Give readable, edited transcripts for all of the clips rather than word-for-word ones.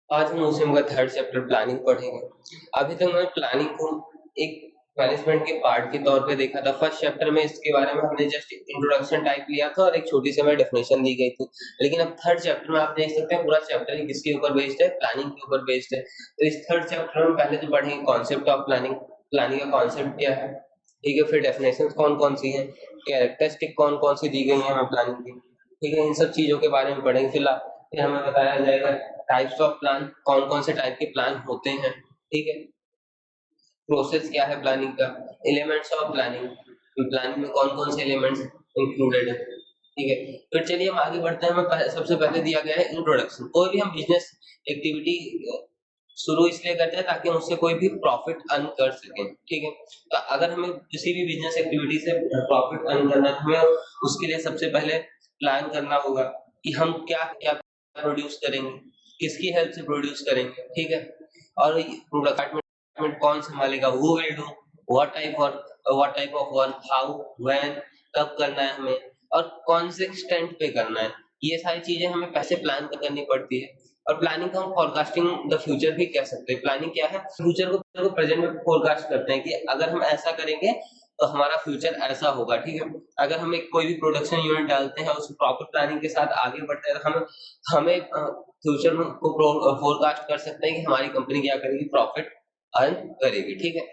आज हम उसी का थर्ड चैप्टर प्लानिंग पढ़ेंगे। अभी तक मैंने प्लानिंग को एक मैनेजमेंट के पार्ट के तौर पे देखा था। फर्स्ट चैप्टर में इसके बारे में हमने जस्ट इंट्रोडक्शन टाइप लिया था और एक छोटी सी हमें डेफिनेशन दी गई थी। लेकिन अब थर्ड चैप्टर में आप देख सकते हैं पूरा चैप्टर ही किसके ऊपर बेस्ड है, प्लानिंग के ऊपर बेस्ड है। तो इस थर्ड चैप्टर में पहले तो पढ़ेंगे कॉन्सेप्ट ऑफ प्लानिंग, प्लानिंग का कॉन्सेप्ट क्या है, ठीक है। फिर डेफिनेशन कौन कौन सी है, कैरेक्टरिस्टिक कौन कौन सी दी गई है हमें प्लानिंग की, ठीक है। इन सब चीजों के बारे में पढ़ेंगे। फिर हमें बताया जाएगा टाइप्स ऑफ प्लान, कौन कौन से टाइप के प्लान होते हैं, ठीक है। प्रोसेस क्या है प्लानिंग का, एलिमेंट्स ऑफ प्लानिंग, प्लानिंग में कौन कौन से एलिमेंट्स इंक्लूडेड है, ठीक है। फिर चलिए हम आगे बढ़ते हैं। हमें सबसे पहले दिया गया है इंट्रोडक्शन। कोई भी हम बिजनेस एक्टिविटी शुरू इसलिए करते हैं ताकि हम उससे कोई भी प्रॉफिट अर्न कर सकें, ठीक है। तो अगर हमें किसी भी बिजनेस एक्टिविटी से प्रॉफिट अर्न करना है, हमें उसके लिए सबसे पहले प्लान करना होगा कि हम क्या क्या प्रोड्यूस करेंगे, किसकी हेल्प से प्रोड्यूस करेंगे, ठीक है। और डिपार्टमेंट कौन संभालेगा, who will do what type of work, how, when, कब करना है हमें, और कौन से एक्सटेंट पे करना है। ये सारी चीजें हमें पहले प्लान करनी पड़ती है। और प्लानिंग को हम फोरकास्टिंग द फ्यूचर भी कह सकते हैं। प्लानिंग क्या है, फ्यूचर को प्रेजेंट में फोरकास्ट करते हैं कि अगर हम ऐसा करेंगे तो हमारा फ्यूचर ऐसा होगा, ठीक है। अगर हम एक कोई भी प्रोडक्शन यूनिट डालते हैं, उस प्रॉपर प्लानिंग के साथ आगे बढ़ते हैं, तो हम हमें फ्यूचर में को फोरकास्ट कर सकते हैं कि हमारी कंपनी क्या करेगी, प्रॉफिट अर्न करेगी, ठीक है।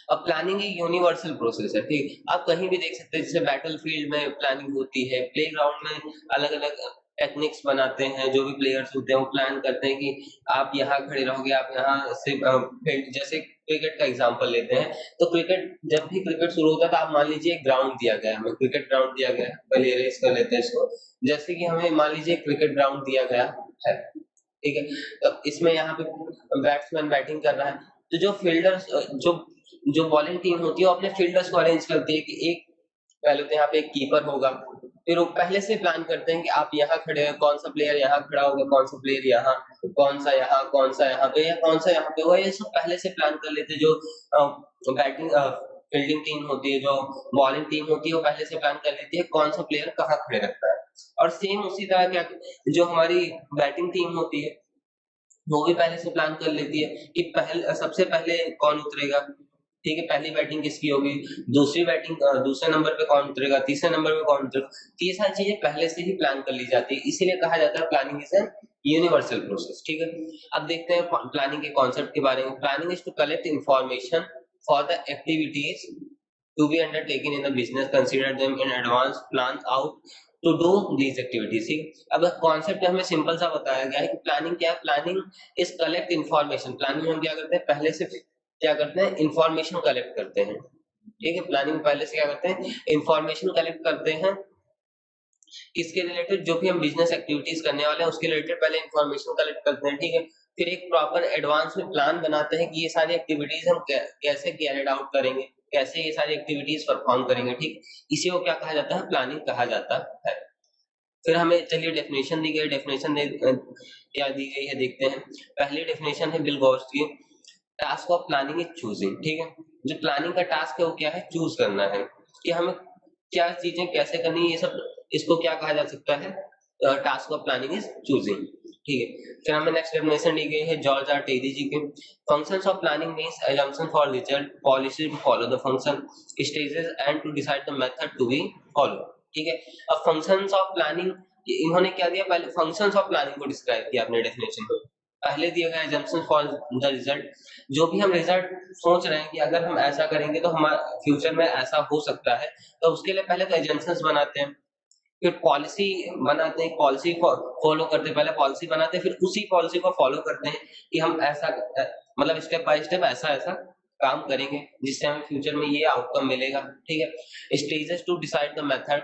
अब प्लानिंग एक यूनिवर्सल प्रोसेस है, ठीक। आप कहीं भी देख सकते हैं, जैसे बैटल फील्ड में प्लानिंग होती है, प्लेग्राउंड में अलग अलग टेक्निक्स बनाते हैं। जो भी प्लेयर्स होते हैं वो प्लान करते हैं कि आप यहाँ खड़े रहोगे, आप यहाँ से जैसे क्रिकेट का एग्जांपल लेते हैं, तो क्रिकेट जब भी क्रिकेट शुरू होता है तो आप मान लीजिए एक ग्राउंड दिया गया है, हमें क्रिकेट ग्राउंड दिया गया है, पहले अरेंज कर लेते हैं इसको। जैसे कि हमें मान लीजिए क्रिकेट ग्राउंड दिया गया है, ठीक है। अब इसमें यहाँ पे बैट्समैन बैटिंग कर रहा है, तो जो फील्डर्स जो जो बॉलिंग टीम होती है वो अपने फील्डर्स को अरेंज करती है कि एक पहले तो यहाँ पे एक कीपर होगा। फिर वो पहले से प्लान करते हैं कि आप यहाँ खड़े हैं, कौन सा प्लेयर यहाँ खड़ा होगा, कौन सा प्लेयर यहाँ, कौन सा यहाँ पे, या कौन सा यहाँ पे होगा। ये सब पहले से प्लान कर लेते हैं। जो बैटिंग फील्डिंग टीम होती है, जो बॉलिंग टीम होती है, वो पहले से प्लान कर लेती है कौन सा प्लेयर कहाँ खड़े रखता है। और सेम उसी तरह क्या जो हमारी बैटिंग टीम होती है वो भी पहले से प्लान कर लेती है कि सबसे पहले कौन उतरेगा, ठीक है। पहली बैटिंग किसकी होगी, दूसरी बैटिंग दूसरे नंबर पे कौन उतरेगा, तीसरे नंबर पे कौन उतरेगा। तो ये सारी चीजें पहले से ही प्लान कर ली जाती है, इसीलिए कहा जाता है planning is N universal process, ठीक है। अब देखते हैं प्लानिंग के कॉन्सेप्ट के बारे में। Planning is to collect information for the activities to be undertaken in the business, consider them in advance, plan out to do these activities, ठीक। अब कॉन्सेप्ट हमें सिंपल सा बताया गया है कि प्लानिंग क्या है। Planning is collect information. Planning में हम क्या करते हैं, पहले से क्या करते हैं, इंफॉर्मेशन कलेक्ट करते हैं, ठीक है। प्लानिंग पहले से क्या करते हैं, इंफॉर्मेशन कलेक्ट करते हैं किसके रिलेटेड, जो भी हम बिजनेस एक्टिविटीज करने वाले हैं उसके रिलेटेड पहले इंफॉर्मेशन कलेक्ट करते हैं, ठीक है। फिर एक प्रॉपर एडवांस में प्लान बनाते हैं कि ये सारी एक्टिविटीज हम कैसे कैरिड आउट करेंगे, कैसे ये सारी एक्टिविटीज परफॉर्म करेंगे, ठीक। इसी को क्या कहा जाता है, प्लानिंग कहा जाता है। फिर हमें चलिए डेफिनेशन दी गई, क्या दी गई है देखते हैं। पहली डेफिनेशन है बिल गॉस की, task of planning is choosing, ठीक है। जो प्लानिंग का टास्क है वो क्या है, चूज करना है कि हमें क्या चीजें कैसे करनी है, ये सब इसको क्या कहा जा सकता है, task of planning is choosing, ठीक है। फिर हमें नेक्स्ट डेफिनेशन दी गई है जॉर्ज आर टेरी जी के, functions of planning means assumption for result, policy to follow the function, stages and to decide the method to be follow, ठीक है। अब फंक्शंस ऑफ प्लानिंग, इन्होंने क्या दिया, पहले फंक्शंस ऑफ प्लानिंग को डिस्क्राइब किया अपने डेफिनेशन में। पहले दिया गया assumption फॉर द रिजल्ट, जो भी हम रिजल्ट सोच रहे हैं कि अगर हम ऐसा करेंगे तो हमारा फ्यूचर में ऐसा हो सकता है, तो उसके लिए पहले तो एजम्पशंस बनाते हैं। फिर पॉलिसी बनाते हैं, पॉलिसी फॉलो करते हैं, पहले पॉलिसी बनाते हैं, फिर उसी पॉलिसी को फॉलो करते हैं कि हम ऐसा मतलब स्टेप बाय स्टेप ऐसा ऐसा काम करेंगे जिससे हमें फ्यूचर में ये आउटकम मिलेगा, ठीक है। Stages to decide the method,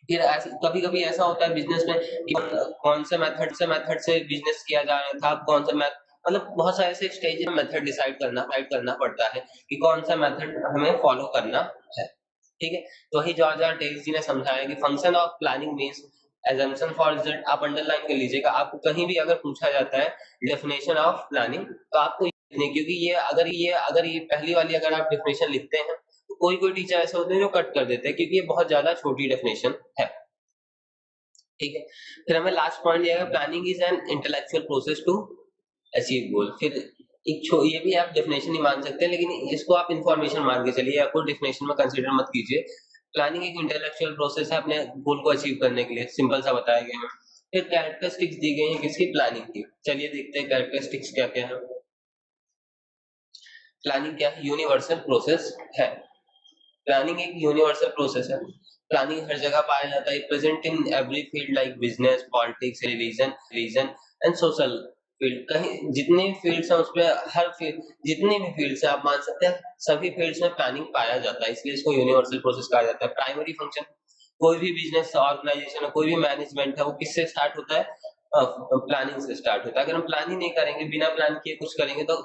फिर कभी कभी ऐसा होता है बिजनेस में कि कौन से मेथड से बिजनेस किया जा रहा था, कौन सा मतलब बहुत सारे ऐसे स्टेज में मेथड डिसाइड करना पड़ता है कि कौन सा मेथड हमें फॉलो करना है, ठीक है। तो वही जॉर्ज आर टेरी जी ने समझाया कि function of planning means assumption for result. आप अंडरलाइन कर लीजिएगा, आपको कहीं भी अगर पूछा जाता है डेफिनेशन ऑफ प्लानिंग तो आपको क्योंकि ये पहली वाली अगर आप डेफिनेशन लिखते हैं तो कोई कोई टीचर ऐसे होते हैं जो कट कर देते हैं क्योंकि ये बहुत ज्यादा छोटी डेफिनेशन है, ठीक है। फिर हमें लास्ट पॉइंट दिया गया, planning is an intellectual process to achieve goal. फिर ये भी आप डेफिनेशन नहीं मान सकते, लेकिन इसको आप इंफॉर्मेशन मान के चलिए, आपको डेफिनेशन में कंसीडर मत कीजिए। प्लानिंग एक इंटेलेक्चुअल प्रोसेस है अपने गोल को अचीव करने के लिए, सिंपल सा बताया गया है। फिर कैरेक्टरिस्टिक्स दी गई हैं किसकी, प्लानिंग की। चलिए देखते हैं कैरेक्टरिस्टिक्स क्या क्या है। प्लानिंग क्या है, यूनिवर्सल प्रोसेस है। प्लानिंग एक यूनिवर्सल प्रोसेस है। प्लानिंग हर जगह पाया जाता है, present in every field like business, politics, religion and social field. कहीं जितने फील्ड्स हैं उसमें हर फील्ड, जितने भी फील्ड्स है आप मान सकते हैं सभी फील्ड्स में प्लानिंग पाया जाता है, इसलिए इसको यूनिवर्सल प्रोसेस कहा जाता है। प्राइमरी फंक्शन, कोई भी बिजनेस ऑर्गेनाइजेशन है, कोई भी मैनेजमेंट है, वो किससे स्टार्ट होता है, प्लानिंग से स्टार्ट होता है। अगर हम प्लान ही नहीं करेंगे, बिना प्लान किए कुछ करेंगे तो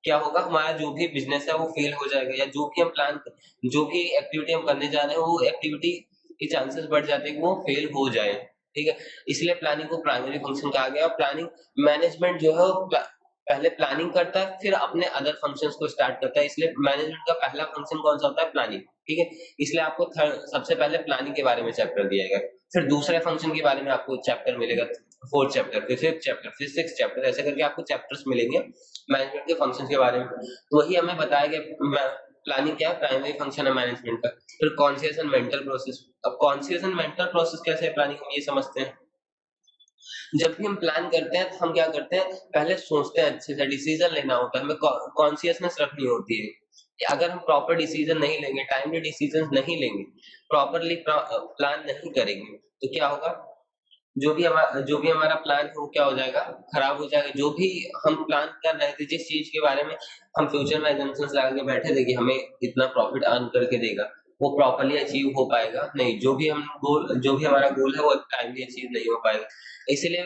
क्या होगा, हमारा जो भी बिजनेस है वो फेल हो जाएगा, या जो भी हम प्लान, जो भी एक्टिविटी हम करने जा रहे हैं वो एक्टिविटी के चांसेस बढ़ जाते हैं कि वो फेल हो जाए। ठीक है, इसलिए प्लानिंग को प्राइमरी फंक्शन कहा गया। और प्लानिंग मैनेजमेंट जो है वो पहले प्लानिंग करता है, फिर अपने अदर फंक्शंस को स्टार्ट करता है, इसलिए मैनेजमेंट का पहला फंक्शन कौन सा होता है, प्लानिंग। ठीक है, इसलिए आपको सबसे पहले प्लानिंग के बारे में चैप्टर दिया गया, फिर दूसरे फंक्शन के बारे में आपको चैप्टर मिलेगा, फोर्थ चैप्टर, फिर फिफ्थ चैप्टर, फिर सिक्स चैप्टर, ऐसे करके आपको चैप्टर्स मिलेंगे मैनेजमेंट के फंक्शन के बारे में। तो वही हमें बताया गया, प्लानिंग क्या है, प्राइमरी फंक्शन है मैनेजमेंट का। फिर कॉन्शियस एंड मेंटल प्रोसेस। अब कॉन्शियस एंड मेंटल प्रोसेस कैसे है प्लानिंग, हम ये समझते हैं। जब भी हम प्लान करते हैं तो हम क्या करते हैं, पहले सोचते हैं, अच्छे से डिसीजन लेना होता है, हमें कॉन्शियसनेस रखनी होती है कि अगर हम प्रॉपर डिसीजन नहीं लेंगे, टाइमली डिसीजन नहीं लेंगे, प्रॉपरली प्लान नहीं करेंगे, तो क्या होगा, जो भी हमारा प्लान है वो क्या हो जाएगा, खराब हो जाएगा। जो भी हम प्लान कर रहे थे, जिस चीज के बारे में हम फ्यूचर में एजम्पशंस लगा के बैठे थे कि हमें इतना प्रॉफिट अर्न करके देगा, वो प्रॉपरली अचीव हो पाएगा नहीं। जो भी हमारा गोल है वो टाइमली अचीव नहीं हो पाएगा। इसलिए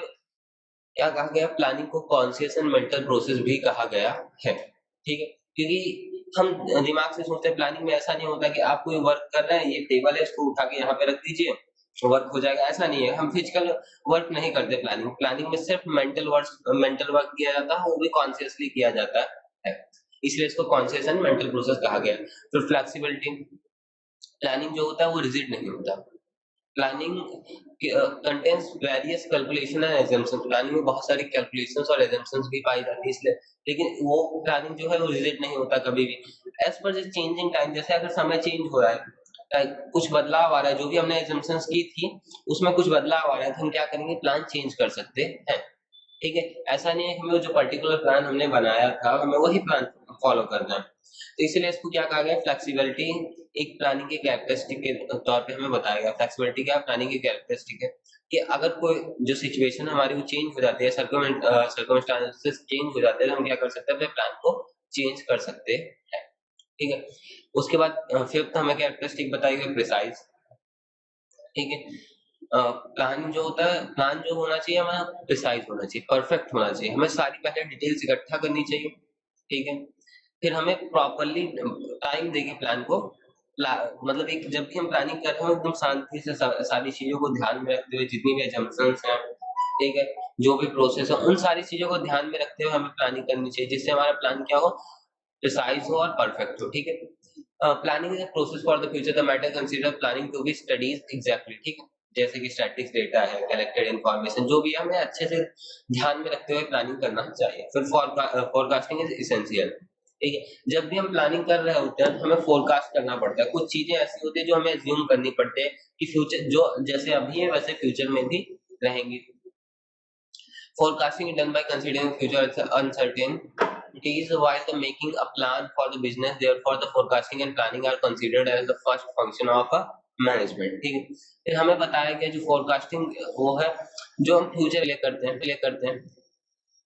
क्या कहा गया, प्लानिंग को कॉन्शियस एंड मेंटल प्रोसेस भी कहा गया है। ठीक है, क्योंकि हम दिमाग से सोचते हैं, प्लानिंग में ऐसा नहीं होता कि आप कोई वर्क कर रहे हैं, ये टेबल है इसको उठा के यहाँ पे रख दीजिए वर्क हो जाएगा, ऐसा नहीं है। हम फिजिकल वर्क नहीं करते प्लानिंग, प्लानिंग में सिर्फ मेंटल वर्क किया जाता है, वो भी कॉन्शियसली किया जाता है, इसलिए इसको कॉन्शियस एंड मेंटल प्रोसेस कहा गया। फिर फ्लेक्सिबिलिटी, प्लानिंग जो होता है वो रिजिड नहीं होता। Planning contains various calculation and assumptions। Planning में बहुत सारी कैलकुलेशंस और assumptions भी पाई जाती है, इसलिए लेकिन वो प्लानिंग जो है वो रिजिड नहीं होता कभी भी। As per the changing time, जैसे अगर समय चेंज हो रहा है, कुछ बदलाव आ रहा है, जो भी हमने assumptions की थी उसमें कुछ बदलाव आ रहा है, तो हम क्या करेंगे, प्लान चेंज कर सकते हैं। ठीक है, ऐसा नहीं है कि हमें जो पर्टिकुलर प्लान हमने बनाया था हमें वही प्लान फॉलो करना है। तो इसीलिए इसको क्या कहा गया, फ्लेक्सिबिलिटी एक प्लानिंग के कैरेक्टरिस्टिक के तौर पे हमें बताया गया। फ्लेक्सिबिलिटी क्या प्लानिंग की कैरेक्टरिस्टिक है कि अगर कोई जो सिचुएशन हमारी वो चेंज हो जाती है, सर्कमस्टांसेस चेंज हो जाते हैं, तो हम क्या कर सकते हैं, अपने प्लान को चेंज कर सकते हैं। ठीक है, उसके बाद फिफ्थ हमें कैरेक्टरिस्टिक बताई गई, प्रिसाइज। ठीक है, प्लान जो होता है, प्लान जो होना चाहिए हमारा प्रिसाइज होना चाहिए, परफेक्ट होना चाहिए, हमें सारी पहले डिटेल्स इकट्ठा करनी चाहिए। ठीक है, फिर हमें प्रॉपरली टाइम देके प्लान को मतलब एक जब भी हम प्लानिंग कर रहे हो एकदम शांति से सारी चीजों को ध्यान में रखते हुए, जितनी भी assumptions हैं, ठीक है, जो भी प्रोसेस है उन सारी चीजों को ध्यान में रखते हुए हमें प्लानिंग करनी चाहिए, जिससे हमारा प्लान क्या हो, प्रिसाइज हो और परफेक्ट हो। ठीक है, planning is a process for the future, the matter consider planning to be studies exactly. ठीक है, जैसे कि स्टैटिक्स डेटा है, कलेक्टेड इन्फॉर्मेशन, जो भी है, हमें अच्छे से ध्यान में रखते हुए प्लानिंग करना चाहिए। फिर फोरकास्टिंग इज इसेंशियल। ठीक है, जब भी हम प्लानिंग कर रहे होते हैं तो हमें फोरकास्ट करना पड़ता है। कुछ चीजें ऐसी होती है जो हमें अज्यूम करनी पड़ती है कि फ्यूचर जो जैसे अभी है वैसे फ्यूचर में भी रहेंगी। Forecasting is done by considering future uncertainties while the making a plan for the business. Therefore, the forecasting and planning are considered as the first function of a management. ठीक है, फिर हमें बताया गया जो फोरकास्टिंग वो है जो हम फ्यूचर करते हैं।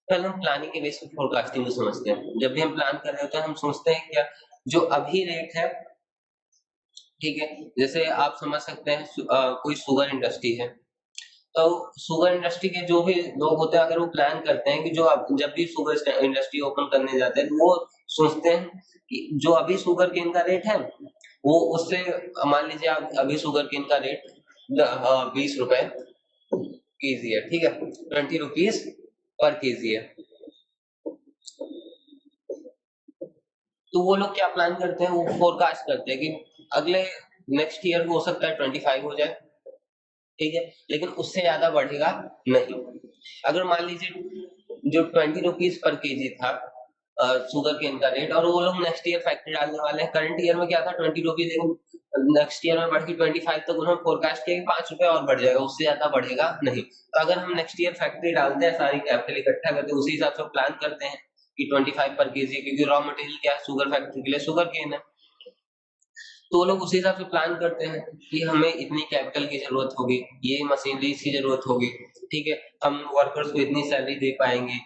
पहले हम प्लानिंग के बेस पे फोरकास्टिंग को समझते हैं। जब भी हम प्लान कर रहे होते हैं हम सोचते हैं क्या, जो अभी रेट है, ठीक है, जैसे आप समझ सकते हैं कोई शुगर इंडस्ट्री है, तो शुगर इंडस्ट्री के जो भी लोग होते हैं, अगर वो प्लान करते हैं कि जब भी शुगर इंडस्ट्री ओपन करने जाते हैं, तो वो सोचते हैं कि जो अभी शुगर केन का रेट है, वो उससे मान लीजिए आप अभी शुगर केन का रेट 20 रुपए केजी है, ठीक है, 20 रुपीज पर केजी है। तो वो लोग क्या प्लान करते हैं, वो फोरकास्ट करते हैं कि अगले नेक्स्ट ईयर हो सकता है 25 हो जाए, ठीक है, लेकिन उससे ज्यादा बढ़ेगा नहीं। अगर मान लीजिए जो 20 रुपीज पर केजी था शुगर केन का रेट, और वो लोग नेक्स्ट ईयर फैक्ट्री डालने वाले हैं। करंट ईयर में क्या था 20 रुपीज, लेकिन नेक्स्ट ईयर में बढ़ के 25 तक उन्होंने फोरकास्ट किया कि 5 रुपए और बढ़ जाएगा, उससे ज्यादा बढ़ेगा नहीं। तो अगर हम नेक्स्ट ईयर फैक्ट्री डालते हैं, सारी कैपिटल इकट्ठा करते हैं, उसी हिसाब से प्लान करते हैं कि 25 पर केजी, क्योंकि रॉ मटेरियल क्या है शुगर फैक्ट्री के लिए, शुगर केन है, तो वो लोग उसी हिसाब से प्लान करते हैं कि हमें इतनी कैपिटल की जरूरत होगी, ये मशीनरीज की जरूरत होगी, ठीक है, हम वर्कर्स को इतनी सैलरी दे पाएंगे,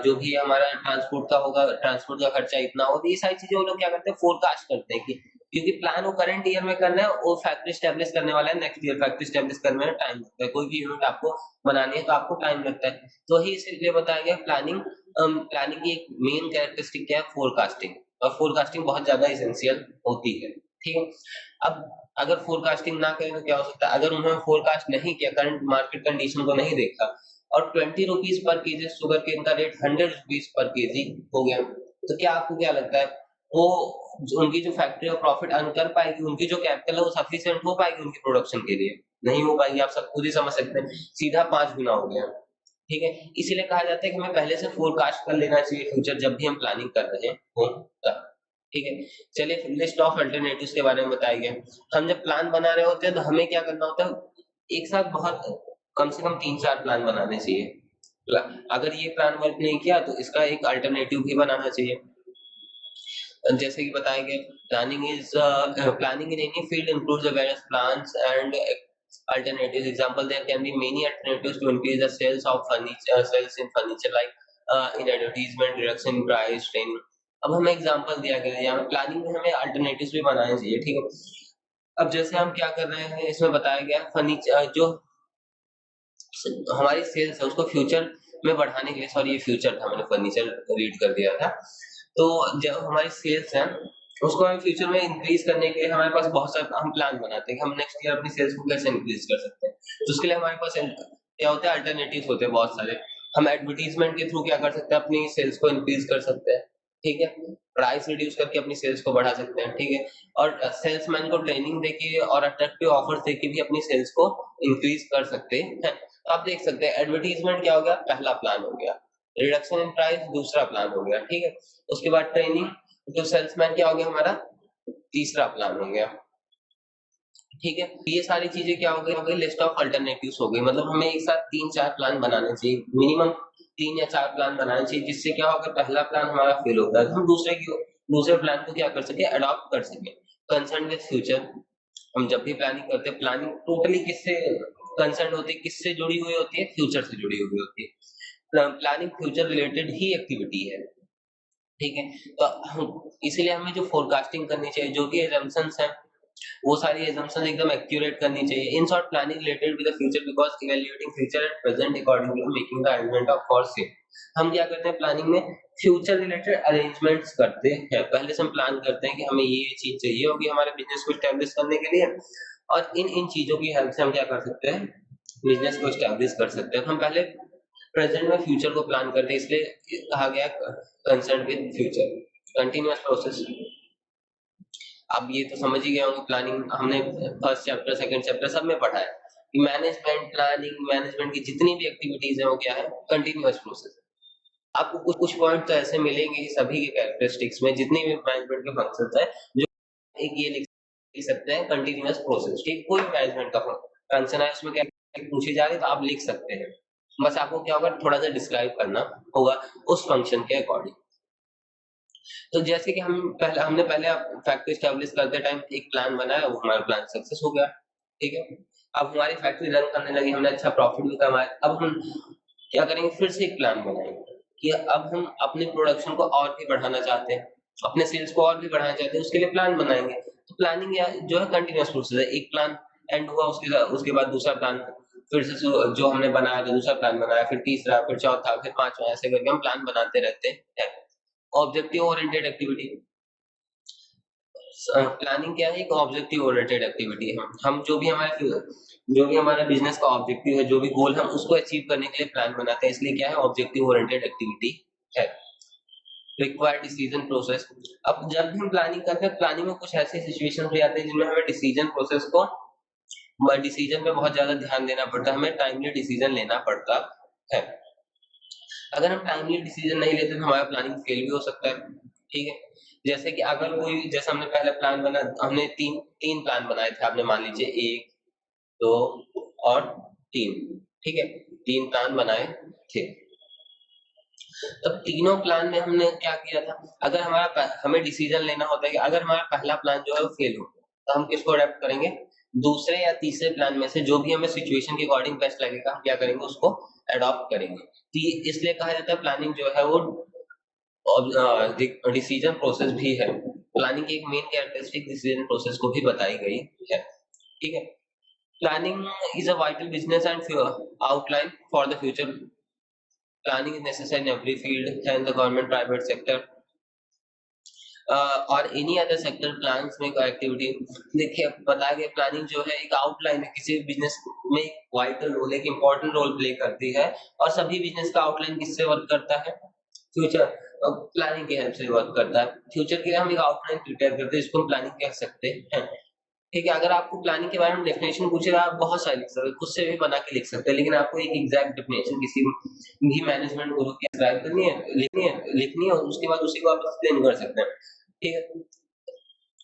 जो भी हमारा ट्रांसपोर्ट का होगा, ट्रांसपोर्ट का खर्चा इतना होगा। ये सारी चीजें वो लोग क्या करते हैं, फोरकास्ट करते हैं कि, क्योंकि प्लान वो करंट ईयर में करना है, वो फैक्ट्री स्टेब्लिश करने वाला है नेक्स्ट ईयर। फैक्ट्री स्टेब्लिश करने में टाइम लगता है, कोई भी यूनिट आपको बनानी है तो आपको टाइम लगता है। तो ही इसलिए बताया गया प्लानिंग। प्लानिंग की एक मेन कैरेक्टरिस्टिक क्या है, फोरकास्टिंग, और फोरकास्टिंग बहुत ज्यादा इसेंशियल होती है, ठीक है। अब अगर फोरकास्टिंग ना करें तो क्या हो सकता है, अगर उन्होंने फोरकास्ट नहीं किया, करंट मार्केट कंडीशन को नहीं देखा, और 20 rupees per KG sugar cane का रेट 100 रुपीज पर केजी हो गया, तो क्या आपको क्या लगता है, वो उनकी जो फैक्ट्री और प्रॉफिट अर्न कर पाएगी, उनकी जो कैपिटल है वो सफिशिएंट हो पाएगी उनकी प्रोडक्शन के लिए? नहीं हो पाएगी। आप सब खुद ही समझ सकते हैं, सीधा 5 गुना हो गया, ठीक है। इसीलिए कहा जाता है कि हमें पहले से फोरकास्ट कर लेना चाहिए फ्यूचर, जब भी हम प्लानिंग कर रहे हो तब, ठीक है। चलिए फिर लिस्ट ऑफ अल्टरनेटिव्स के बारे में बताया गया। हम जब प्लान बना रहे होते हैं तो हमें क्या करना होता है, एक साथ बहुत कम से कम 3-4 प्लान बनाने चाहिए। अगर ये प्लान वर्क नहीं किया तो इसका एक अल्टरनेटिव भी बनाना चाहिए। जैसे कि बताया गया, planning in any field includes the various plans and alternatives. Example, there can be many alternatives to increase the sales of furniture, sales in furniture, like in advertisement, reduction in price, training. अब हमें example दिया गया है, यहाँ planning में हमें alternatives भी बनाने चाहिए, ठीक है। अब जैसे हम क्या कर रहे हैं, इसमें बताया गया फर्नीचर जो हमारी सेल्स है उसको फ्यूचर में बढ़ाने के लिए, सॉरी ये फ्यूचर था, मैंने फर्नीचर रीड कर दिया था। तो जब हमारी सेल्स है उसको हम फ्यूचर में इंक्रीज करने के लिए हमारे पास बहुत सारे हम प्लान बनाते हैं कि हम नेक्स्ट ईयर अपनी सेल्स को कैसे इंक्रीज कर सकते हैं। तो उसके लिए हमारे पास क्या होता है, अल्टरनेटिव होते हैं बहुत सारे। हम एडवर्टीजमेंट के थ्रू क्या कर सकते हैं, अपनी सेल्स को इंक्रीज कर सकते हैं, ठीक है। प्राइस रिड्यूस करके अपनी सेल्स को बढ़ा सकते हैं, ठीक है। और सेल्समैन को ट्रेनिंग देके और अट्रैक्टिव ऑफर्स देके भी अपनी सेल्स को इंक्रीज कर सकते हैं। तो आप देख सकते हैं एडवर्टीजमेंट क्या हो गया, पहला प्लान हो गया, रिडक्शन इन प्राइस दूसरा प्लान हो गया, ठीक है। उसके बाद ट्रेनिंग, जो सेल्समैन क्या हो गया हमारा, तीसरा प्लान हो गया, ठीक है। ये सारी चीजें क्या हो गई लिस्ट ऑफ अल्टरनेटिव्स हो गई। मतलब हमें एक साथ 3-4 प्लान बनाने चाहिए, मिनिमम 3 या 4 प्लान बनाने चाहिए, जिससे क्या होगा, पहला प्लान हमारा फेल होता है तो हम दूसरे प्लान को क्या कर सके, अडॉप्ट कर सके। कंसर्न विद फ्यूचर, हम जब भी प्लानिंग करते हैं, प्लानिंग टोटली किससे कंसर्न होती है, किससे जुड़ी हुई होती है, फ्यूचर से जुड़ी हुई होती है। प्लानिंग फ्यूचर रिलेटेड ही एक्टिविटी है, ठीक है। तो इसीलिए हमें जो फोरकास्टिंग करनी चाहिए, जो भी एजम्पशंस हैं वो सारी एजम्पशंस एकदम एक्यूरेट करनी चाहिए। In short, planning related with the future because evaluating future at present accordingly making the arrangement of for same. हम क्या करते हैं प्लानिंग में, फ्यूचर रिलेटेड अरेंजमेंट्स करते हैं। पहले से हम प्लान करते हैं कि हमें ये चीज चाहिए होगी हमारे बिजनेस को एस्टैब्लिश करने के लिए, और इन इन चीजों की हेल्प से हम क्या कर सकते हैं, बिजनेस को एस्टैब्लिश कर सकते हैं। हम पहले प्रेजेंट में फ्यूचर को प्लान करते हैं, इसलिए कहा गया concern with future, continuous process. अब ये तो समझ ही गए होंगे, प्लानिंग हमने फर्स्ट चैप्टर सेकंड चैप्टर सब में पढ़ा है कि मैनेजमेंट, प्लानिंग, मैनेजमेंट की जितनी भी एक्टिविटीज है वो क्या है, कंटिन्यूअस प्रोसेस। आपको कुछ कुछ पॉइंट तो ऐसे मिलेंगे कि सभी के कैरेक्टरिस्टिक्स में, जितनी भी मैनेजमेंट के फंक्शंस है, जो एक ये लिख सकते हैं कंटिन्यूअस प्रोसेस, ठीक। कोई मैनेजमेंट का फंक्शन है उसमें क्या पूछी जा रही है तो आप लिख सकते हैं, बस आपको क्या होगा, थोड़ा सा डिस्क्राइब करना होगा उस फंक्शन के अकॉर्डिंग। तो जैसे कि हमने पहले फैक्ट्री स्टैब्लिश करते टाइम एक प्लान बनाया, वो हमारा प्लान सक्सेस हो गया, ठीक है। अब हमारी फैक्ट्री रन करने लगी, हमने अच्छा प्रॉफिट भी कमाया। अब हम क्या करेंगे, फिर से एक प्लान बनाएंगे कि अब हम अपने प्रोडक्शन को और भी बढ़ाना चाहते हैं, अपने सेल्स को और भी बढ़ाना चाहते हैं, उसके लिए प्लान बनाएंगे। तो प्लानिंग जो है कंटिन्यूअस प्रोसेस है। एक प्लान एंड हुआ, उसके बाद दूसरा प्लान, फिर से जो हमने बनाया था दूसरा प्लान बनाया, फिर तीसरा, फिर चौथा, फिर पांचवा, ऐसे करके हम प्लान बनाते रहते हैं। ऑब्जेक्टिव ओरिएंटेड एक्टिविटी, प्लानिंग क्या है, एक ऑब्जेक्टिव ओरिएंटेड एक्टिविटी है। हम जो भी हमारा बिजनेस का ऑब्जेक्टिव है, जो भी गोल है, उसको अचीव करने के लिए प्लान बनाते हैं, इसलिए क्या है, ऑब्जेक्टिव ओरिएंटेड एक्टिविटी है। रिक्वायर्ड डिसीजन प्रोसेस, अब जब भी हम प्लानिंग करते हैं, प्लानिंग में कुछ ऐसे सिचुएशन भी आते हैं जिनमें हमें डिसीजन प्रोसेस को डिसीजन पे बहुत ज्यादा ध्यान देना पड़ता है, हमें टाइमली डिसीजन लेना पड़ता है। अगर हम टाइमली डिसीजन नहीं लेते तो हमारा प्लानिंग फेल भी हो सकता है, ठीक है। जैसे कि अगर कोई, जैसे हमने पहले प्लान बना, हमने तीन तीन प्लान बनाए थे, आपने मान लीजिए 1, 2 और 3, ठीक है, 3 प्लान बनाए थे। तब तीनों प्लान में हमने क्या किया था, अगर हमें डिसीजन लेना होता है कि अगर हमारा पहला प्लान जो है वो फेल हो, तो हम किसको अडेप्ट करेंगे, दूसरे या तीसरे प्लान में से जो भी हमें सिचुएशन के अकॉर्डिंग बेस्ट लगेगा, हम क्या करेंगे, उसको अडॉप्ट करेंगे। तो इसलिए कहा जाता है प्लानिंग जो है वो डिसीजन प्रोसेस भी है। प्लानिंग की एक मेन कैरेक्टरिस्टिक डिसीजन प्रोसेस को भी बताई गई है, ठीक है। Planning is a vital business and outline for the future. Planning is necessary in every field and the government, private sector और एनी अदर सेक्टर प्लान्स में एक्टिविटी। देखिए बताया गया प्लानिंग जो है एक आउटलाइन है, किसी बिजनेस में एक वाइटल रोल, एक इम्पोर्टेंट रोल प्ले करती है। और सभी बिजनेस का आउटलाइन किससे वर्क करता है, फ्यूचर प्लानिंग की हेल्प से वर्क करता है। फ्यूचर के लिए हम एक आउटलाइन प्रिपेयर करते हैं, इसको हम प्लानिंग कह सकते हैं, ठीक है। अगर आपको प्लानिंग के बारे में डेफिनेशन पूछेगा, आप बहुत सारी लिख सकते हैं, खुद से भी बना के लिख सकते हैं, लेकिन आपको एक एग्जैक्ट डेफिनेशन किसी भी मैनेजमेंट गुरु की ट्राई करनी है, लिखनी है और उसके बाद उसी को आप एक्सप्लेन कर सकते हैं, ठीक है।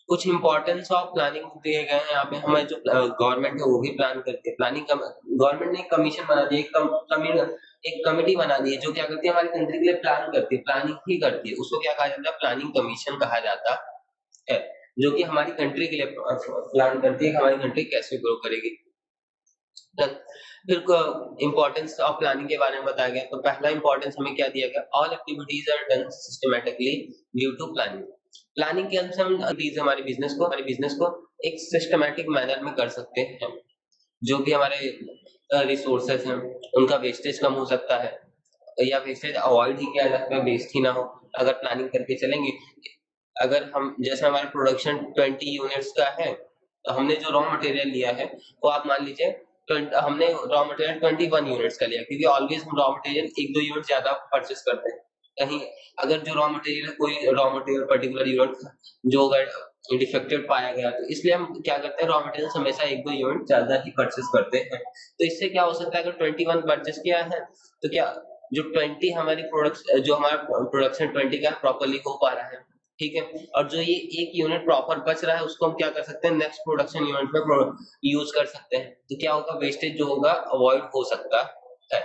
कुछ इंपॉर्टेंस ऑफ प्लानिंग दिए गए हैं यहाँ पे। हमें जो गवर्नमेंट है वो भी प्लान करती है, प्लानिंग गवर्नमेंट ने कमीशन बना दी, एक कमिटी बना दी है जो क्या करती है, हमारी कंट्री के लिए प्लान करती है, प्लानिंग ही करती है, उसको क्या कहा जाता है, प्लानिंग कमीशन कहा जाता है, जो कि हमारी कंट्री के लिए प्लान करती है कि हमारी कंट्री कैसे ग्रो करेगी। फिर इंपॉर्टेंस ऑफ प्लानिंग के बारे में बताया गया, तो पहला इंपॉर्टेंस हमें क्या दिया गया, all activities are done systematically due to planning. Planning के अंदर हम हमारे बिजनेस को एक सिस्टमैटिक मैनर में कर सकते हैं। जो भी हमारे रिसोर्सेस हैं उनका वेस्टेज कम हो सकता है, या वेस्टेज अवॉइड ही किया जा सकता है, वेस्ट ही ना हो अगर प्लानिंग करके चलेंगे। अगर हम, जैसे हमारा प्रोडक्शन 20 यूनिट्स का है, तो हमने जो रॉ मटेरियल लिया है वो आप मान लीजिए हमने रॉ मटेरियल 21 यूनिट्स का लिया, क्योंकि ऑलवेज हम रॉ मटेरियल 1-2 यूनिट ज्यादा परचेस करते हैं। कहीं अगर जो रॉ मटेरियल है, कोई रॉ मटेरियल पर्टिकुलर यूनिट जो अगर डिफेक्टेड पाया गया, तो इसलिए हम क्या करते हैं, रॉ मटेरियल हमेशा 1-2 यूनिट ज्यादा ही परचेस करते हैं। तो इससे क्या हो सकता है, अगर 21 परचेस किया है तो क्या जो 20 हमारी प्रोडक्ट, जो हमारा प्रोडक्शन 20 का प्रॉपर्ली हो पा रहा है, ठीक है, और जो ये एक यूनिट प्रॉपर बच रहा है उसको हम क्या कर सकते हैं, नेक्स्ट प्रोडक्शन यूनिट में यूज कर सकते हैं। तो क्या होगा, वेस्टेज जो होगा अवॉइड हो सकता है।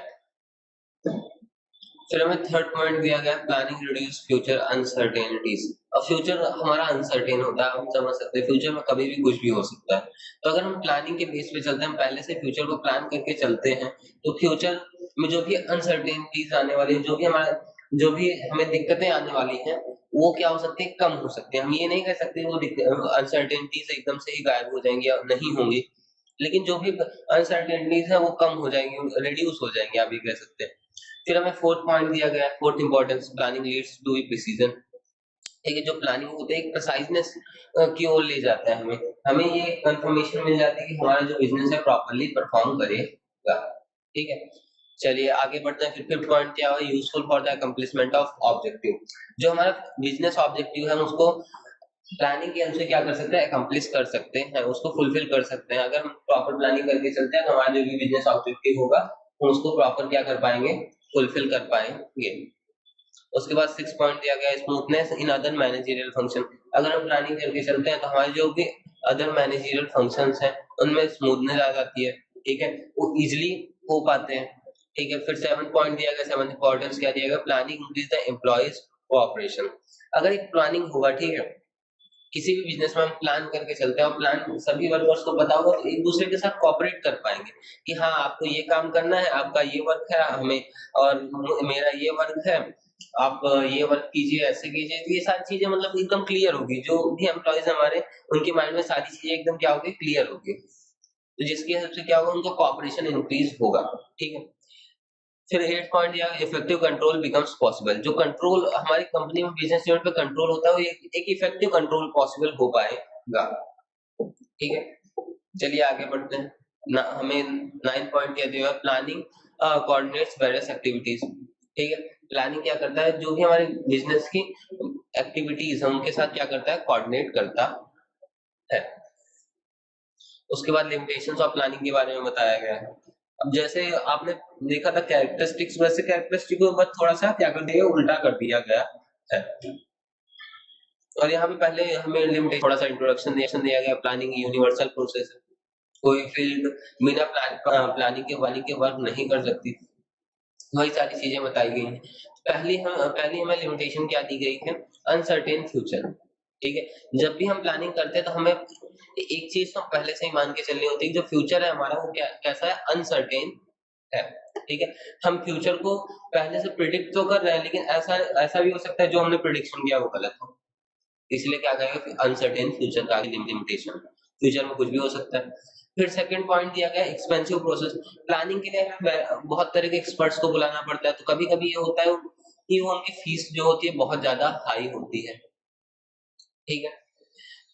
फिर हमें थर्ड पॉइंट दिया गया, प्लानिंग रिड्यूस फ्यूचर अनसर्टेनिटीज। अब फ्यूचर हमारा अनसर्टेन होता है, हम समझ सकते हैं फ्यूचर में कभी भी कुछ भी हो सकता है। तो अगर हम प्लानिंग के बेस पे चलते हैं, हम पहले से फ्यूचर को प्लान करके चलते हैं, तो फ्यूचर में जो भी अनसर्टेनिटीज आने वाली है, जो भी हमें दिक्कतें आने वाली हैं, वो क्या हो सकती है, कम हो सकती है। हम ये नहीं कह सकते वो अनसर्टेनिटीज एकदम से ही गायब हो जाएंगी या नहीं होंगी, लेकिन जो भी अनसर्टेनिटीज है वो कम हो जाएंगी, रिड्यूस हो जाएंगी, आप ये कह सकते हैं। फिर हमें फोर्थ पॉइंट दिया गया है, fourth importance, planning leads to precision. ठीक है, जो प्लानिंग होता है एक प्रिसाइजनेस की ओर ले जाता है, हमें हमें ये कंफर्मेशन मिल जाती है कि हमारा जो बिजनेस है प्रॉपर्ली परफॉर्म करेगा, ठीक है। चलिए आगे बढ़ते हैं। फिर फिफ्थ पॉइंट क्या है, useful for the accomplishment of objective. जो हमारा बिजनेस ऑब्जेक्टिव है हम उसको प्लानिंग के अनुसार क्या कर सकते हैं, अकम्प्लिश कर सकते हैं, उसको फुलफिल कर सकते हैं। अगर हम प्रॉपर प्लानिंग करके चलते हैं तो हमारा जो भी बिजनेस ऑब्जेक्टिव होगा हम उसको प्रॉपर क्या कर पाएंगे, फुलफिल कर पाएंगे। उसके बाद 6 पॉइंट दिया गया, smoothness in other managerial function. अगर हम प्लानिंग करके चलते हैं तो हमारे जो भी अदर मैनेजरियल फंक्शंस हैं उनमें स्मूथनेस आ जाती है, ठीक है, वो इजीली हो पाते हैं, ठीक है। फिर 7 पॉइंट दिया गया, 7 इंपॉर्टेंस क्या दिया गया, planning increase the employees cooperation. अगर एक प्लानिंग होगा, ठीक है, किसी भी बिजनेस में हम प्लान करके चलते हैं और प्लान सभी वर्कर्स को पता होगा तो एक दूसरे के साथ कोऑपरेट कर पाएंगे कि हाँ आपको ये काम करना है, आपका ये वर्क है, हमें और मेरा ये वर्क है, आप ये वर्क कीजिए, ऐसे कीजिए। तो ये सारी चीजें मतलब एकदम क्लियर होगी, जो भी एम्प्लॉइज हमारे उनके माइंड में सारी चीजें एकदम क्या होगी, क्लियर होगी, तो जिसकी हेल्प से क्या होगा, उनका कोऑपरेशन इंक्रीज होगा, ठीक है। फिर 8 पॉइंट या इफेक्टिव कंट्रोल बिकम्स पॉसिबल। जो कंट्रोल हमारी कंपनी में बिजनेस यूनिट पे कंट्रोल होता है वो एक इफेक्टिव कंट्रोल पॉसिबल हो पाएगा, ठीक है। चलिए आगे बढ़ते हैं ना, हमें 9 पॉइंट क्या दिया है, प्लानिंग कोऑर्डिनेट्स वेरियस एक्टिविटीज। ठीक है, प्लानिंग क्या करता है, जो भी हमारे बिजनेस की एक्टिविटीज है उनके साथ क्या करता है, कोऑर्डिनेट करता है। उसके बाद लिमिटेशंस ऑफ प्लानिंग के बारे में बताया गया है। अब जैसे आपने देखा था कैरेक्टरिस्टिक्स, वैसे कैरेक्टरिस्टिक को बस थोड़ा-सा क्या कर दिया, उल्टा कर दिया गया है। और यहाँ पे पहले हमें लिमिटेशन थोड़ा-सा इंट्रोडक्शन दिया गया। प्लानिंग यूनिवर्सल प्रोसेस है। कोई फील्ड बिना प्लानिंग के वर्क नहीं कर सकती। वही सारी चीजें बताई गई हैं। पहली हमें लिमिटेशन क्या दी गई है, अनसर्टेन फ्यूचर। ठीक है, जब भी हम प्लानिंग करते हैं तो हमें एक चीज तो पहले से ही मान के चलनी होती है, जो फ्यूचर है हमारा वो कैसा है, अनसर्टेन है। ठीक है, हम फ्यूचर को पहले से प्रिडिक्ट तो कर रहे हैं, लेकिन ऐसा ऐसा भी हो सकता है जो हमने प्रिडिक्शन किया वो गलत हो। इसलिए क्या कहेंगे, अनसर्टेन फ्यूचर का लिमिटेशन। फ्यूचर में कुछ भी हो सकता है। फिर सेकंड पॉइंट दिया गया एक्सपेंसिव प्रोसेस। प्लानिंग के लिए हमें बहुत तरह के एक्सपर्ट्स को बुलाना पड़ता है, तो कभी-कभी ये होता है कि वो उनकी फीस जो होती है बहुत ज्यादा हाई होती है। ठीक है,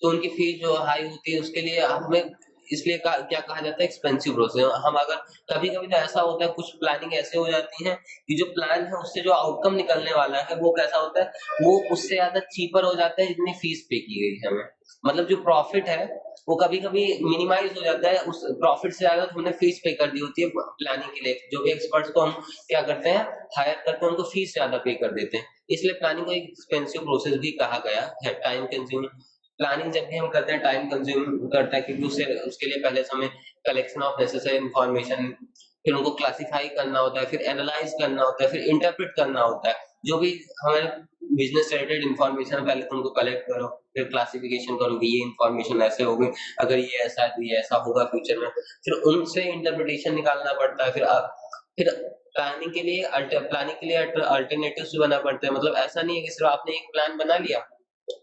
तो उनकी फीस जो हाई होती है उसके लिए हमें इसलिए क्या कहा जाता है, एक्सपेंसिव प्रोसेस। हम अगर कभी-कभी तो ऐसा होता है, कुछ प्लानिंग ऐसे हो जाती है कि जो प्लान है उससे जो आउटकम निकलने वाला है वो कैसा होता है, वो उससे ज्यादा चीपर हो जाता है जितनी फीस पे की गई है हमें। मतलब जो प्रॉफिट है वो कभी-कभी मिनिमाइज हो जाता है, उस प्रॉफिट से ज्यादा तो हमने फीस पे कर दी होती है प्लानिंग के लिए। जो भी एक्सपर्ट्स को हम क्या करते हैं, हायर करके उनको फीस ज्यादा पे कर देते हैं। इसलिए प्लानिंग को एक एक्सपेंसिव प्रोसेस भी कहा गया है। टाइम कंज्यूमिंग प्लानिंग जब भी हम करते हैं टाइम कंज्यूम करता है, क्योंकि उससे उसके लिए पहले से हमें कलेक्शन ऑफ नेसेसरी इंफॉर्मेशन, फिर उनको क्लासिफाई करना होता है, फिर एनालाइज करना होता है, फिर इंटरप्रेट करना होता है। जो भी हमारे बिजनेस से रिलेटेड इंफॉर्मेशन पहले तुम उनको कलेक्ट करो, फिर क्लासिफिकेशन करो कि ये इंफॉर्मेशन ऐसे होगी, अगर ये ऐसा है तो ये ऐसा होगा फ्यूचर में। फिर उनसे इंटरप्रिटेशन निकालना पड़ता है। फिर प्लानिंग के लिए अल्टरनेटिव्स भी बनाना पड़ते हैं। मतलब ऐसा नहीं है कि सिर्फ आपने एक प्लान बना लिया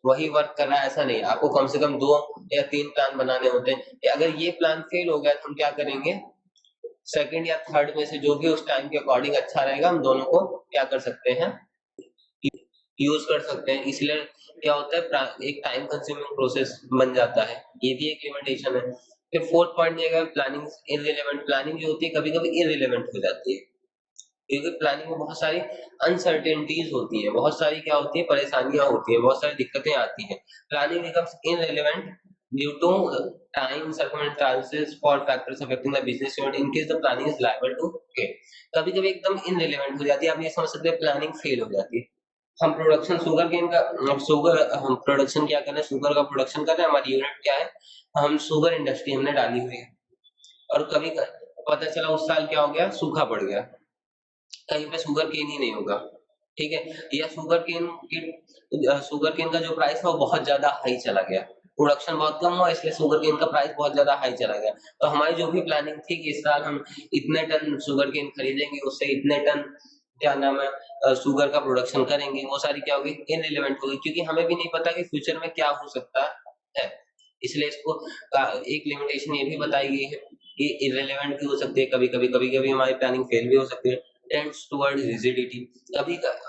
वही वर्क कर रहा है, ऐसा नहीं। आपको कम से कम 2 या 3 प्लान बनाने होते हैं कि अगर ये प्लान फेल हो गया तो हम क्या करेंगे, सेकंड या थर्ड में से जो भी उस टाइम के अकॉर्डिंग अच्छा रहेगा हम दोनों को क्या कर सकते हैं, यूज कर सकते हैं। इसलिए क्या होता है, एक टाइम कंज्यूमिंग प्रोसेस बन जाता है। ये भी एक लिमिटेशन है। फिर फोर्थ पॉइंट दिया गया, प्लानिंग इररिलेवेंट। प्लानिंग जो होती है कभी कभी इररिलेवेंट हो जाती है, क्योंकि प्लानिंग में बहुत सारी अनसर्टेनिटीज होती है, बहुत सारी क्या होती है, परेशानियां होती है, बहुत सारी दिक्कतें आती है। Planning becomes irrelevant due to time circumstances for factors affecting the business unit in case the planning is liable to fail. कभी कभी एकदम इनरेलेवेंट हो जाती है, आप ये समझ सकते हैं प्लानिंग फेल हो जाती है। हम प्रोडक्शन शुगर केन का शुगर हम प्रोडक्शन क्या कर रहे हैं, शुगर का प्रोडक्शन कर रहे हैं, हमारी यूनिट क्या है, हम शुगर इंडस्ट्री हमने डाली हुई है। और कभी पता चला उस साल क्या हो गया, सूखा पड़ गया, कहीं पे शुगर केन ही नहीं होगा। ठीक है, या शुगर केन का जो प्राइस था वो बहुत ज्यादा हाई चला गया, प्रोडक्शन बहुत कम हुआ इसलिए शुगर केन का प्राइस बहुत ज्यादा हाई चला गया। तो हमारी जो भी प्लानिंग थी कि इस साल हम इतने टन शुगर केन खरीदेंगे, उससे इतने टन क्या नाम है शुगर का प्रोडक्शन करेंगे, वो सारी क्या होगी, इनरिलेवेंट होगी, क्योंकि हमें भी नहीं पता कि फ्यूचर में क्या हो सकता है। इसलिए इसको एक लिमिटेशन ये भी बताई गई है कि इररिलेवेंट भी हो सकती है, कभी कभी हमारी प्लानिंग फेल भी हो सकती है। Tends towards rigidity.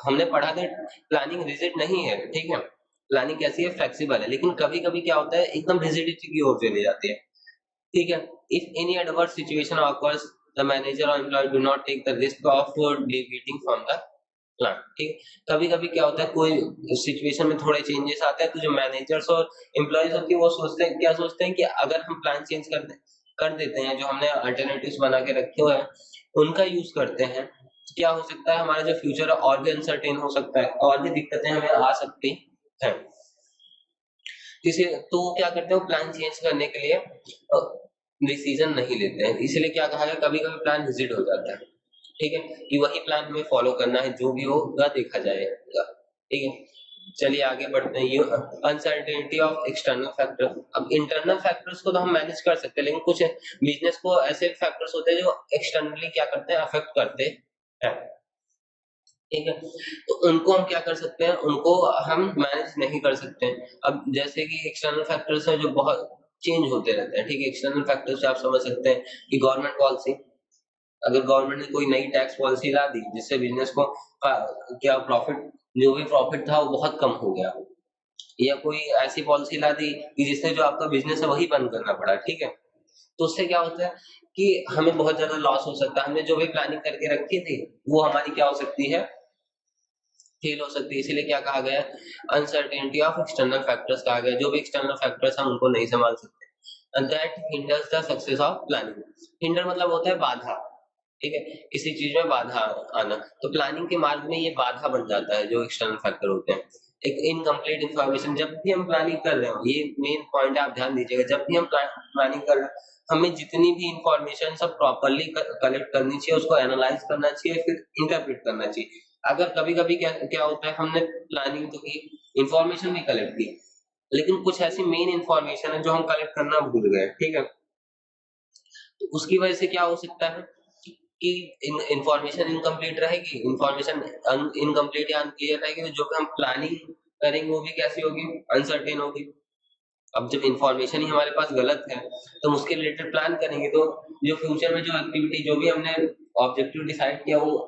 हमने पढ़ा था प्लानिंग रिजिड नहीं है, ठीक है, प्लानिंग कैसी है, फ्लेक्सिबल है, लेकिन कभी कभी क्या होता है एकदम रिजिडिटी की ओर चली जाती है। ठीक है, if any adverse situation occurs the manager और employee do not take the risk of deviating from the plan. ठीक, कभी कभी क्या होता है, कोई सिचुएशन में थोड़े चेंजेस आते हैं, तो जो मैनेजर्स और एम्प्लॉयज होती है वो सोचते हैं कि अगर हम प्लान चेंज कर देते हैं, जो हमने अल्टरनेटिव्स बना के रखे हुए हैं उनका यूज करते हैं, तो क्या हो सकता है, हमारा जो फ्यूचर है और भी अनसर्टेन हो सकता है, और भी दिक्कतें हमें आ सकती हैं। इसे तो क्या करते हैं, प्लान चेंज करने के लिए डिसीजन नहीं लेते हैं। इसलिए क्या कहा है, कभी कभी प्लान रिजिड हो जाता है। ठीक है, कि वही प्लान हमें फॉलो करना है, जो भी होगा देखा जाएगा। ठीक है, चलिए आगे बढ़ते हैं। ये अनसर्टेनिटी ऑफ एक्सटर्नल फैक्टर। अब इंटरनल फैक्टर्स को तो हम मैनेज कर सकते हैं, लेकिन कुछ बिजनेस को ऐसे फैक्टर्स होते हैं जो एक्सटर्नली क्या करते हैं, अफेक्ट करते हैं। ठीक है, तो उनको हम क्या कर सकते हैं, उनको हम मैनेज नहीं कर सकते हैं। अब जैसे कि एक्सटर्नल फैक्टर्स है जो बहुत चेंज होते रहते हैं। ठीक है, एक्सटर्नल फैक्टर्स से आप समझ सकते हैं कि गवर्नमेंट पॉलिसी, अगर गवर्नमेंट ने कोई नई टैक्स पॉलिसी ला दी जिससे बिजनेस को क्या प्रॉफिट, जो भी प्रॉफिट था वो बहुत कम हो गया, या कोई ऐसी पॉलिसी ला दी कि जिससे जो आपका बिजनेस है वही बंद करना पड़ा। ठीक है, तो उससे क्या होता है कि हमें बहुत ज्यादा लॉस हो सकता है। हमने जो भी प्लानिंग करके रखी थी वो हमारी क्या हो सकती है, फेल हो सकती है। इसीलिए क्या कहा गया, अनसर्टेनिटी ऑफ एक्सटर्नल फैक्टर्स कहा गया। जो भी एक्सटर्नल फैक्टर्स हम उनको नहीं संभाल सकते। That hinders the success of planning. Hinder मतलब होता है बाधा, ठीक है, किसी चीज में बाधा आना। तो प्लानिंग के मार्ग में ये बाधा बन जाता है जो एक्सटर्नल फैक्टर होते हैं। एक इनकम्प्लीट इंफॉर्मेशन, जब भी हम प्लानिंग कर रहे हो, ये मेन पॉइंट आप ध्यान दीजिएगा, जब भी हम प्लानिंग कर रहे हैं, हमें जितनी भी इंफॉर्मेशन सब प्रॉपरली कलेक्ट करनी चाहिए, उसको एनालाइज करना चाहिए, फिर इंटरप्रेट करना चाहिए। अगर कभी कभी क्या क्या होता है, हमने प्लानिंग तो की, इंफॉर्मेशन भी कलेक्ट की, लेकिन कुछ ऐसी मेन इंफॉर्मेशन है जो हम कलेक्ट करना भूल गए, ठीक है, तो उसकी वजह से क्या हो सकता है कि इंफॉर्मेशन इनकम्प्लीट रहेगी, इंफॉर्मेशन इनकम्प्लीट या अनक्लियर रहेगी, तो जो भी हम प्लानिंग करेंगे वो भी कैसी होगी, अनसर्टेन होगी। अब जब इंफॉर्मेशन ही हमारे पास गलत है, तो हम उसके रिलेटेड प्लान करेंगे, तो जो फ्यूचर में जो एक्टिविटी, जो भी हमने ऑब्जेक्टिव डिसाइड किया, वो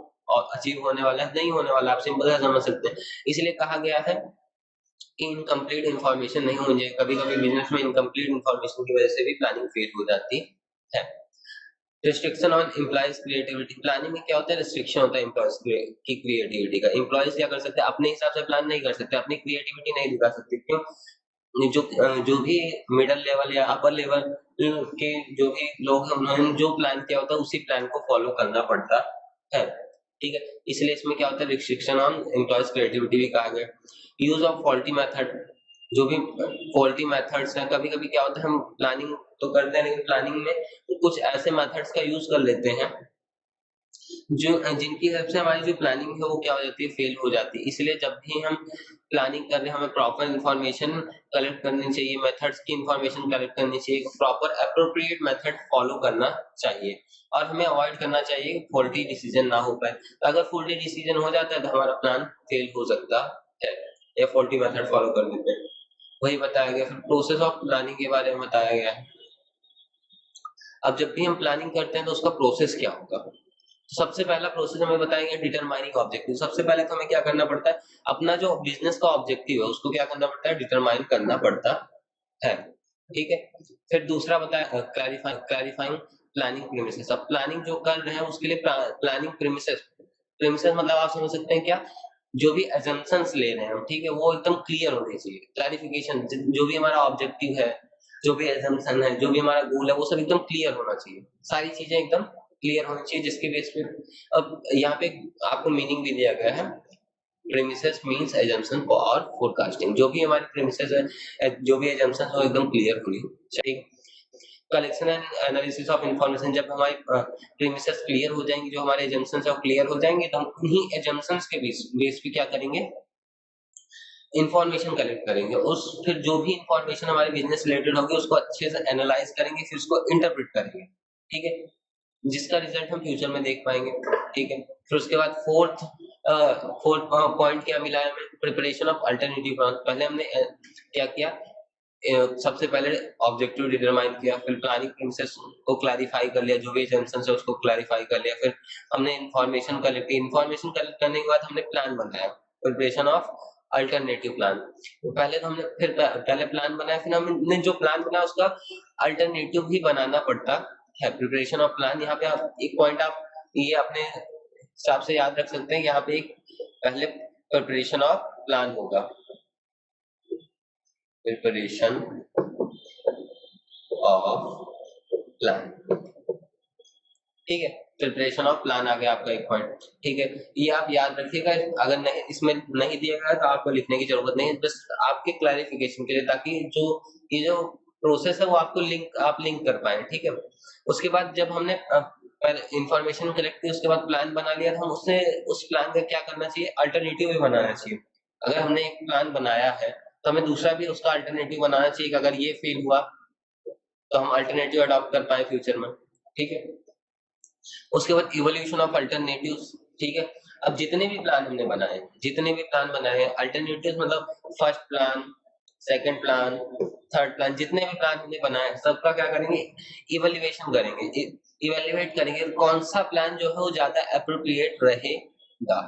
अचीव होने वाला है, नहीं होने वाला, आप सिंपल सा समझ सकते हैं। इसलिए कहा गया है कि इनकम्प्लीट इंफॉर्मेशन नहीं होनी चाहिए। कभी कभी बिजनेस में इनकम्प्लीट इंफॉर्मेशन की वजह से भी प्लानिंग फेल हो जाती है। Restriction on employees creativity. Planning में क्या होता है, रिस्ट्रिक्शन होता है एम्प्लॉयज की क्रिएटिविटी का। एम्प्लॉयज क्या कर सकते हैं, अपने हिसाब से प्लान नहीं कर सकते, अपनी क्रिएटिविटी नहीं दिखा सकते। क्यों? जो भी मिडिल लेवल या अपर लेवल के जो भी लोग हैं, उन्होंने जो प्लान किया होता है उसी प्लान को फॉलो करना पड़ता है, ठीक है। इसलिए इसमें क्या होता है, रिस्ट्रिक्शन ऑन एम्प्लॉयज क्रिएटिविटी भी कहा गया। यूज ऑफ फॉल्टी मेथड, जो भी फॉल्टी मेथड्स हैं, कभी कभी क्या होता है, हम प्लानिंग तो करते हैं, लेकिन प्लानिंग में कुछ ऐसे मेथड्स का यूज कर लेते हैं जो जिनकी हेल्प से हमारी जो प्लानिंग है वो क्या हो जाती है, फेल हो जाती है। इसलिए जब भी हम प्लानिंग कर रहे हैं, हमें प्रॉपर इंफॉर्मेशन कलेक्ट करनी चाहिए, मेथड्स की इंफॉर्मेशन कलेक्ट करनी चाहिए, प्रॉपर एप्रोप्रिएट मेथड फॉलो करना चाहिए, और हमें अवॉइड करना चाहिए फॉल्टी डिसीजन ना हो पाए। अगर फॉल्टी डिसीजन हो जाता है तो हमारा प्लान फेल हो सकता है, या फॉल्टी मेथड फॉलो कर देते हैं, वही बताया गया। फिर प्रोसेस ऑफ प्लानिंग के बारे में बताया गया है। अब जब भी हम प्लानिंग करते हैं तो उसका प्रोसेस क्या होगा, तो सबसे पहला प्रोसेस हमें बताया गया डिटरमाइनिंग ऑब्जेक्टिव। सबसे पहले तो हमें क्या करना पड़ता है, अपना जो बिजनेस का ऑब्जेक्टिव है उसको क्या करना पड़ता है, डिटरमाइन करना पड़ता है, ठीक है। फिर दूसरा बताया क्लैरिफाइंग प्लानिंग प्रीमिसेस। अब प्लानिंग जो कर रहे हैं उसके लिए प्लानिंग प्रीमिसेस, प्रीमिसेस मतलब आप समझ सकते हैं क्या, जो भी assumptions ले रहे हैं हम, ठीक है, वो एकदम क्लियर होने चाहिए। क्लैरिफिकेशन, जो भी हमारा ऑब्जेक्टिव है, जो भी assumption है, जो भी हमारा गोल है, वो सब एकदम क्लियर होना चाहिए, सारी चीजें एकदम क्लियर होनी चाहिए, जिसके बेस पे अब यहाँ पे आपको मीनिंग भी दिया गया है। प्रीमिसेस मींस assumption और फोरकास्टिंग, जो भी हमारी प्रीमिसेस है, जो भी assumption है, वो एकदम क्लियर होनी चाहिए। Collection and analysis of information, जब हमारी प्रीमिसेस क्लियर हो जाएंगी, जो हमारे एजम्पशंस है वो क्लियर हो जाएंगे, तो हम उन्हीं एजम्पशंस के बेस पे क्या करेंगे, इंफॉर्मेशन कलेक्ट करेंगे। उस फिर जो भी इंफॉर्मेशन हमारे बिजनेस रिलेटेड होगी उसको अच्छे से एनालाइज करेंगे, फिर उसको इंटरप्रेट करेंगे, ठीक है, जिसका रिजल्ट हम फ्यूचर में देख पाएंगे, ठीक है। फिर उसके बाद फोर्थ पॉइंट क्या मिला है हमें, प्रिपरेशन ऑफ अल्टरनेटिव प्लान। पहले हमने क्या किया, सबसे पहले ऑब्जेक्टिव डिटरमाइन किया, फिर प्लानिंग प्रिंसेस को क्लैरिफाई कर लिया, जो भी एजम्पशंस है उसको क्लैरिफाई कर लिया, फिर हमने इंफॉर्मेशन कलेक्ट की, इंफॉर्मेशन कलेक्ट करने के बाद हमने प्लान बनाया, प्रिपरेशन ऑफ अल्टरनेटिव प्लान। पहले तो हमने फिर पहले प्लान बनाया, फिर हमने जो प्लान बनाया उसका अल्टरनेटिव भी बनाना पड़ता है, प्रिपरेशन ऑफ प्लान। यहाँ पे आप एक पॉइंट आप ये अपने हिसाब से याद रख सकते हैं, यहाँ पे एक पहले प्रिपरेशन ऑफ प्लान होगा, प्रिपरेशन ऑफ प्लान, ठीक है, प्रिपरेशन ऑफ प्लान आ गया आपका एक पॉइंट, ठीक है। ये आप याद रखिएगा, अगर नहीं इसमें नहीं दिया गया तो आपको लिखने की जरूरत नहीं है, बस आपके क्लैरिफिकेशन के लिए, ताकि जो ये जो प्रोसेस है वो आपको आप लिंक कर पाए, ठीक है। उसके बाद जब हमने इंफॉर्मेशन कलेक्ट की, उसके बाद प्लान बना लिया, तो हम उससे उस प्लान का क्या करना चाहिए, अल्टरनेटिव भी बनाना चाहिए। अगर हमने एक प्लान बनाया है तो हमें दूसरा भी उसका अल्टरनेटिव बनाना चाहिए कि अगर ये फेल हुआ तो हम अल्टरनेटिव अडॉप्ट कर पाए फ्यूचर में, ठीक है। उसके बाद इवोल्यूशन ऑफ अल्टरनेटिव्स, ठीक है। अब जितने भी प्लान हमने बनाए, जितने भी प्लान बनाए हैं, अल्टरनेटिव्स मतलब first plan, second plan, third plan, जितने भी प्लान हमने बनाए सबका क्या करेंगे, इवैल्यूएशन करेंगे, इवैल्यूएट करेंगे कौन सा प्लान जो है वो ज्यादा एप्रोप्रिएट रहेगा,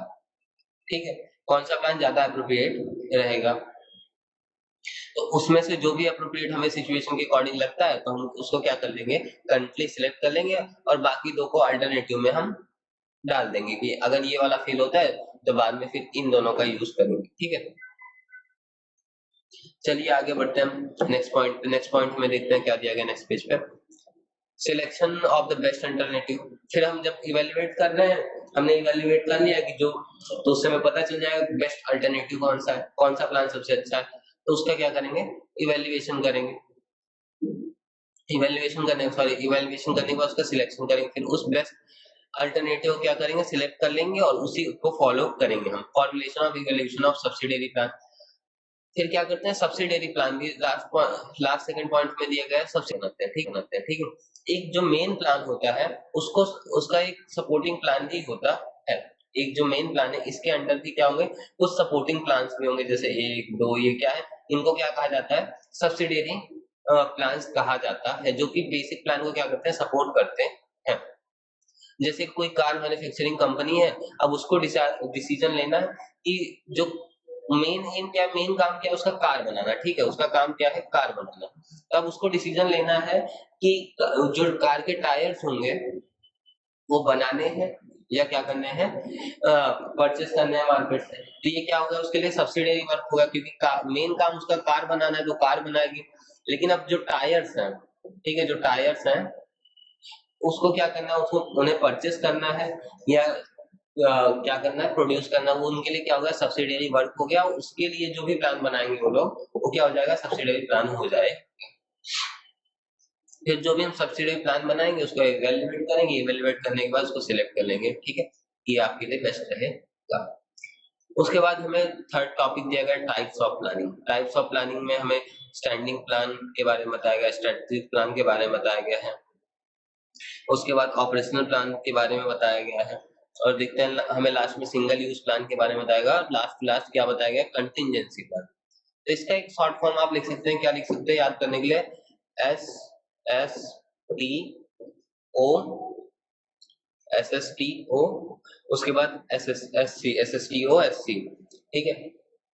ठीक है, कौन सा प्लान ज्यादा एप्रोप्रिएट रहेगा। तो उसमें से जो भी अप्रोप्रिएट हमें सिचुएशन के अकॉर्डिंग लगता है तो हम उसको क्या कर लेंगे, करंटली सिलेक्ट कर लेंगे, और बाकी दो को अल्टरनेटिव में हम डाल देंगे कि अगर ये वाला फेल होता है तो बाद में फिर इन दोनों का यूज करेंगे, ठीक है। चलिए आगे बढ़ते हैं हम नेक्स्ट पॉइंट में देखते हैं क्या दिया गया नेक्स्ट पेज पे। Selection of the best alternative. फिर हम जब इवेल्युएट कर रहे हैं, हमने इवेल्युएट कर लिया कि जो, तो उससे हमें पता चल जाएगा बेस्ट अल्टरनेटिव कौन सा है, कौन सा प्लान सबसे अच्छा है, तो उसका क्या करेंगे, इवेल्युएशन करेंगे। इवेल्युएशन करने के बाद उसका सिलेक्शन करेंगे, फिर उस बेस्ट अल्टरनेटिव को क्या करेंगे, सिलेक्ट कर लेंगे और उसी को फॉलो करेंगे हम। Formulation of evaluation of subsidiary plan. फिर क्या करते हैं, सब्सिडियरी प्लान भी लास्ट सेकंड पॉइंट में दिया गया है, सबसे बनाते हैं, ठीक है। एक जो मेन प्लान होता है उसको, उसका एक सपोर्टिंग प्लान भी होता है। एक जो मेन प्लान है इसके अंडर भी क्या होंगे, कुछ सपोर्टिंग प्लान्स भी होंगे, जैसे 1 2, ये क्या है, इनको क्या कहा जाता है, सब्सिडियरी प्लान्स कहा जाता है, जो कि बेसिक प्लान को क्या करते हैं, सपोर्ट करते हैं। जैसे कोई कार मैन्युफैक्चरिंग कंपनी है, अब उसको डिसीजन लेना है कि जो मेन एम क्या, मेन काम क्या है, उसका कार बनाना, ठीक है, उसका काम क्या है, कार बनाना। तब उसको डिसीजन लेना है कि जो कार के टायर्स होंगे वो बनाने हैं या क्या करने हैं, परचेस करने हैं मार्केट से। तो ये क्या होगा, उसके लिए सब्सिडियरी वर्क होगा, क्योंकि मेन काम उसका कार बनाना है तो कार बनाएगी। लेकिन अब जो टायर्स हैं, ठीक है, जो टायर्स हैं उसको क्या करना है, उसको उन्हें परचेस करना है या क्या करना है, प्रोड्यूस करना, वो उनके लिए क्या होगा, सब्सिडियरी वर्क हो गया। उसके लिए जो भी प्लान बनाएंगे वो लोग, वो क्या हो जाएगा, सब्सिडियरी प्लान हो जाए। फिर जो भी हम सब्सिडियरी प्लान बनाएंगे उसको इवेल्युएट करेंगे, इवेल्युएट करने के बाद उसको सिलेक्ट कर लेंगे, ठीक है, ये आपके लिए बेस्ट रहेगा। उसके बाद हमें थर्ड टॉपिक दिया गया types of planning. Types of planning में हमें स्टैंडिंग प्लान के बारे में बताया गया, स्ट्रेटेजिक प्लान के बारे में बताया गया है, उसके बाद ऑपरेशनल प्लान के बारे में बताया गया है, और देखते हैं हमें लास्ट में सिंगल यूज प्लान के बारे में बताएगा, और लास्ट क्या बताया गया, कंटिजेंसी प्लान। तो इसका एक शॉर्ट फॉर्म आप लिख सकते हैं, क्या लिख सकते हैं याद करने के लिए, S S T O, S S T O, उसके बाद S S T O S C, ठीक है,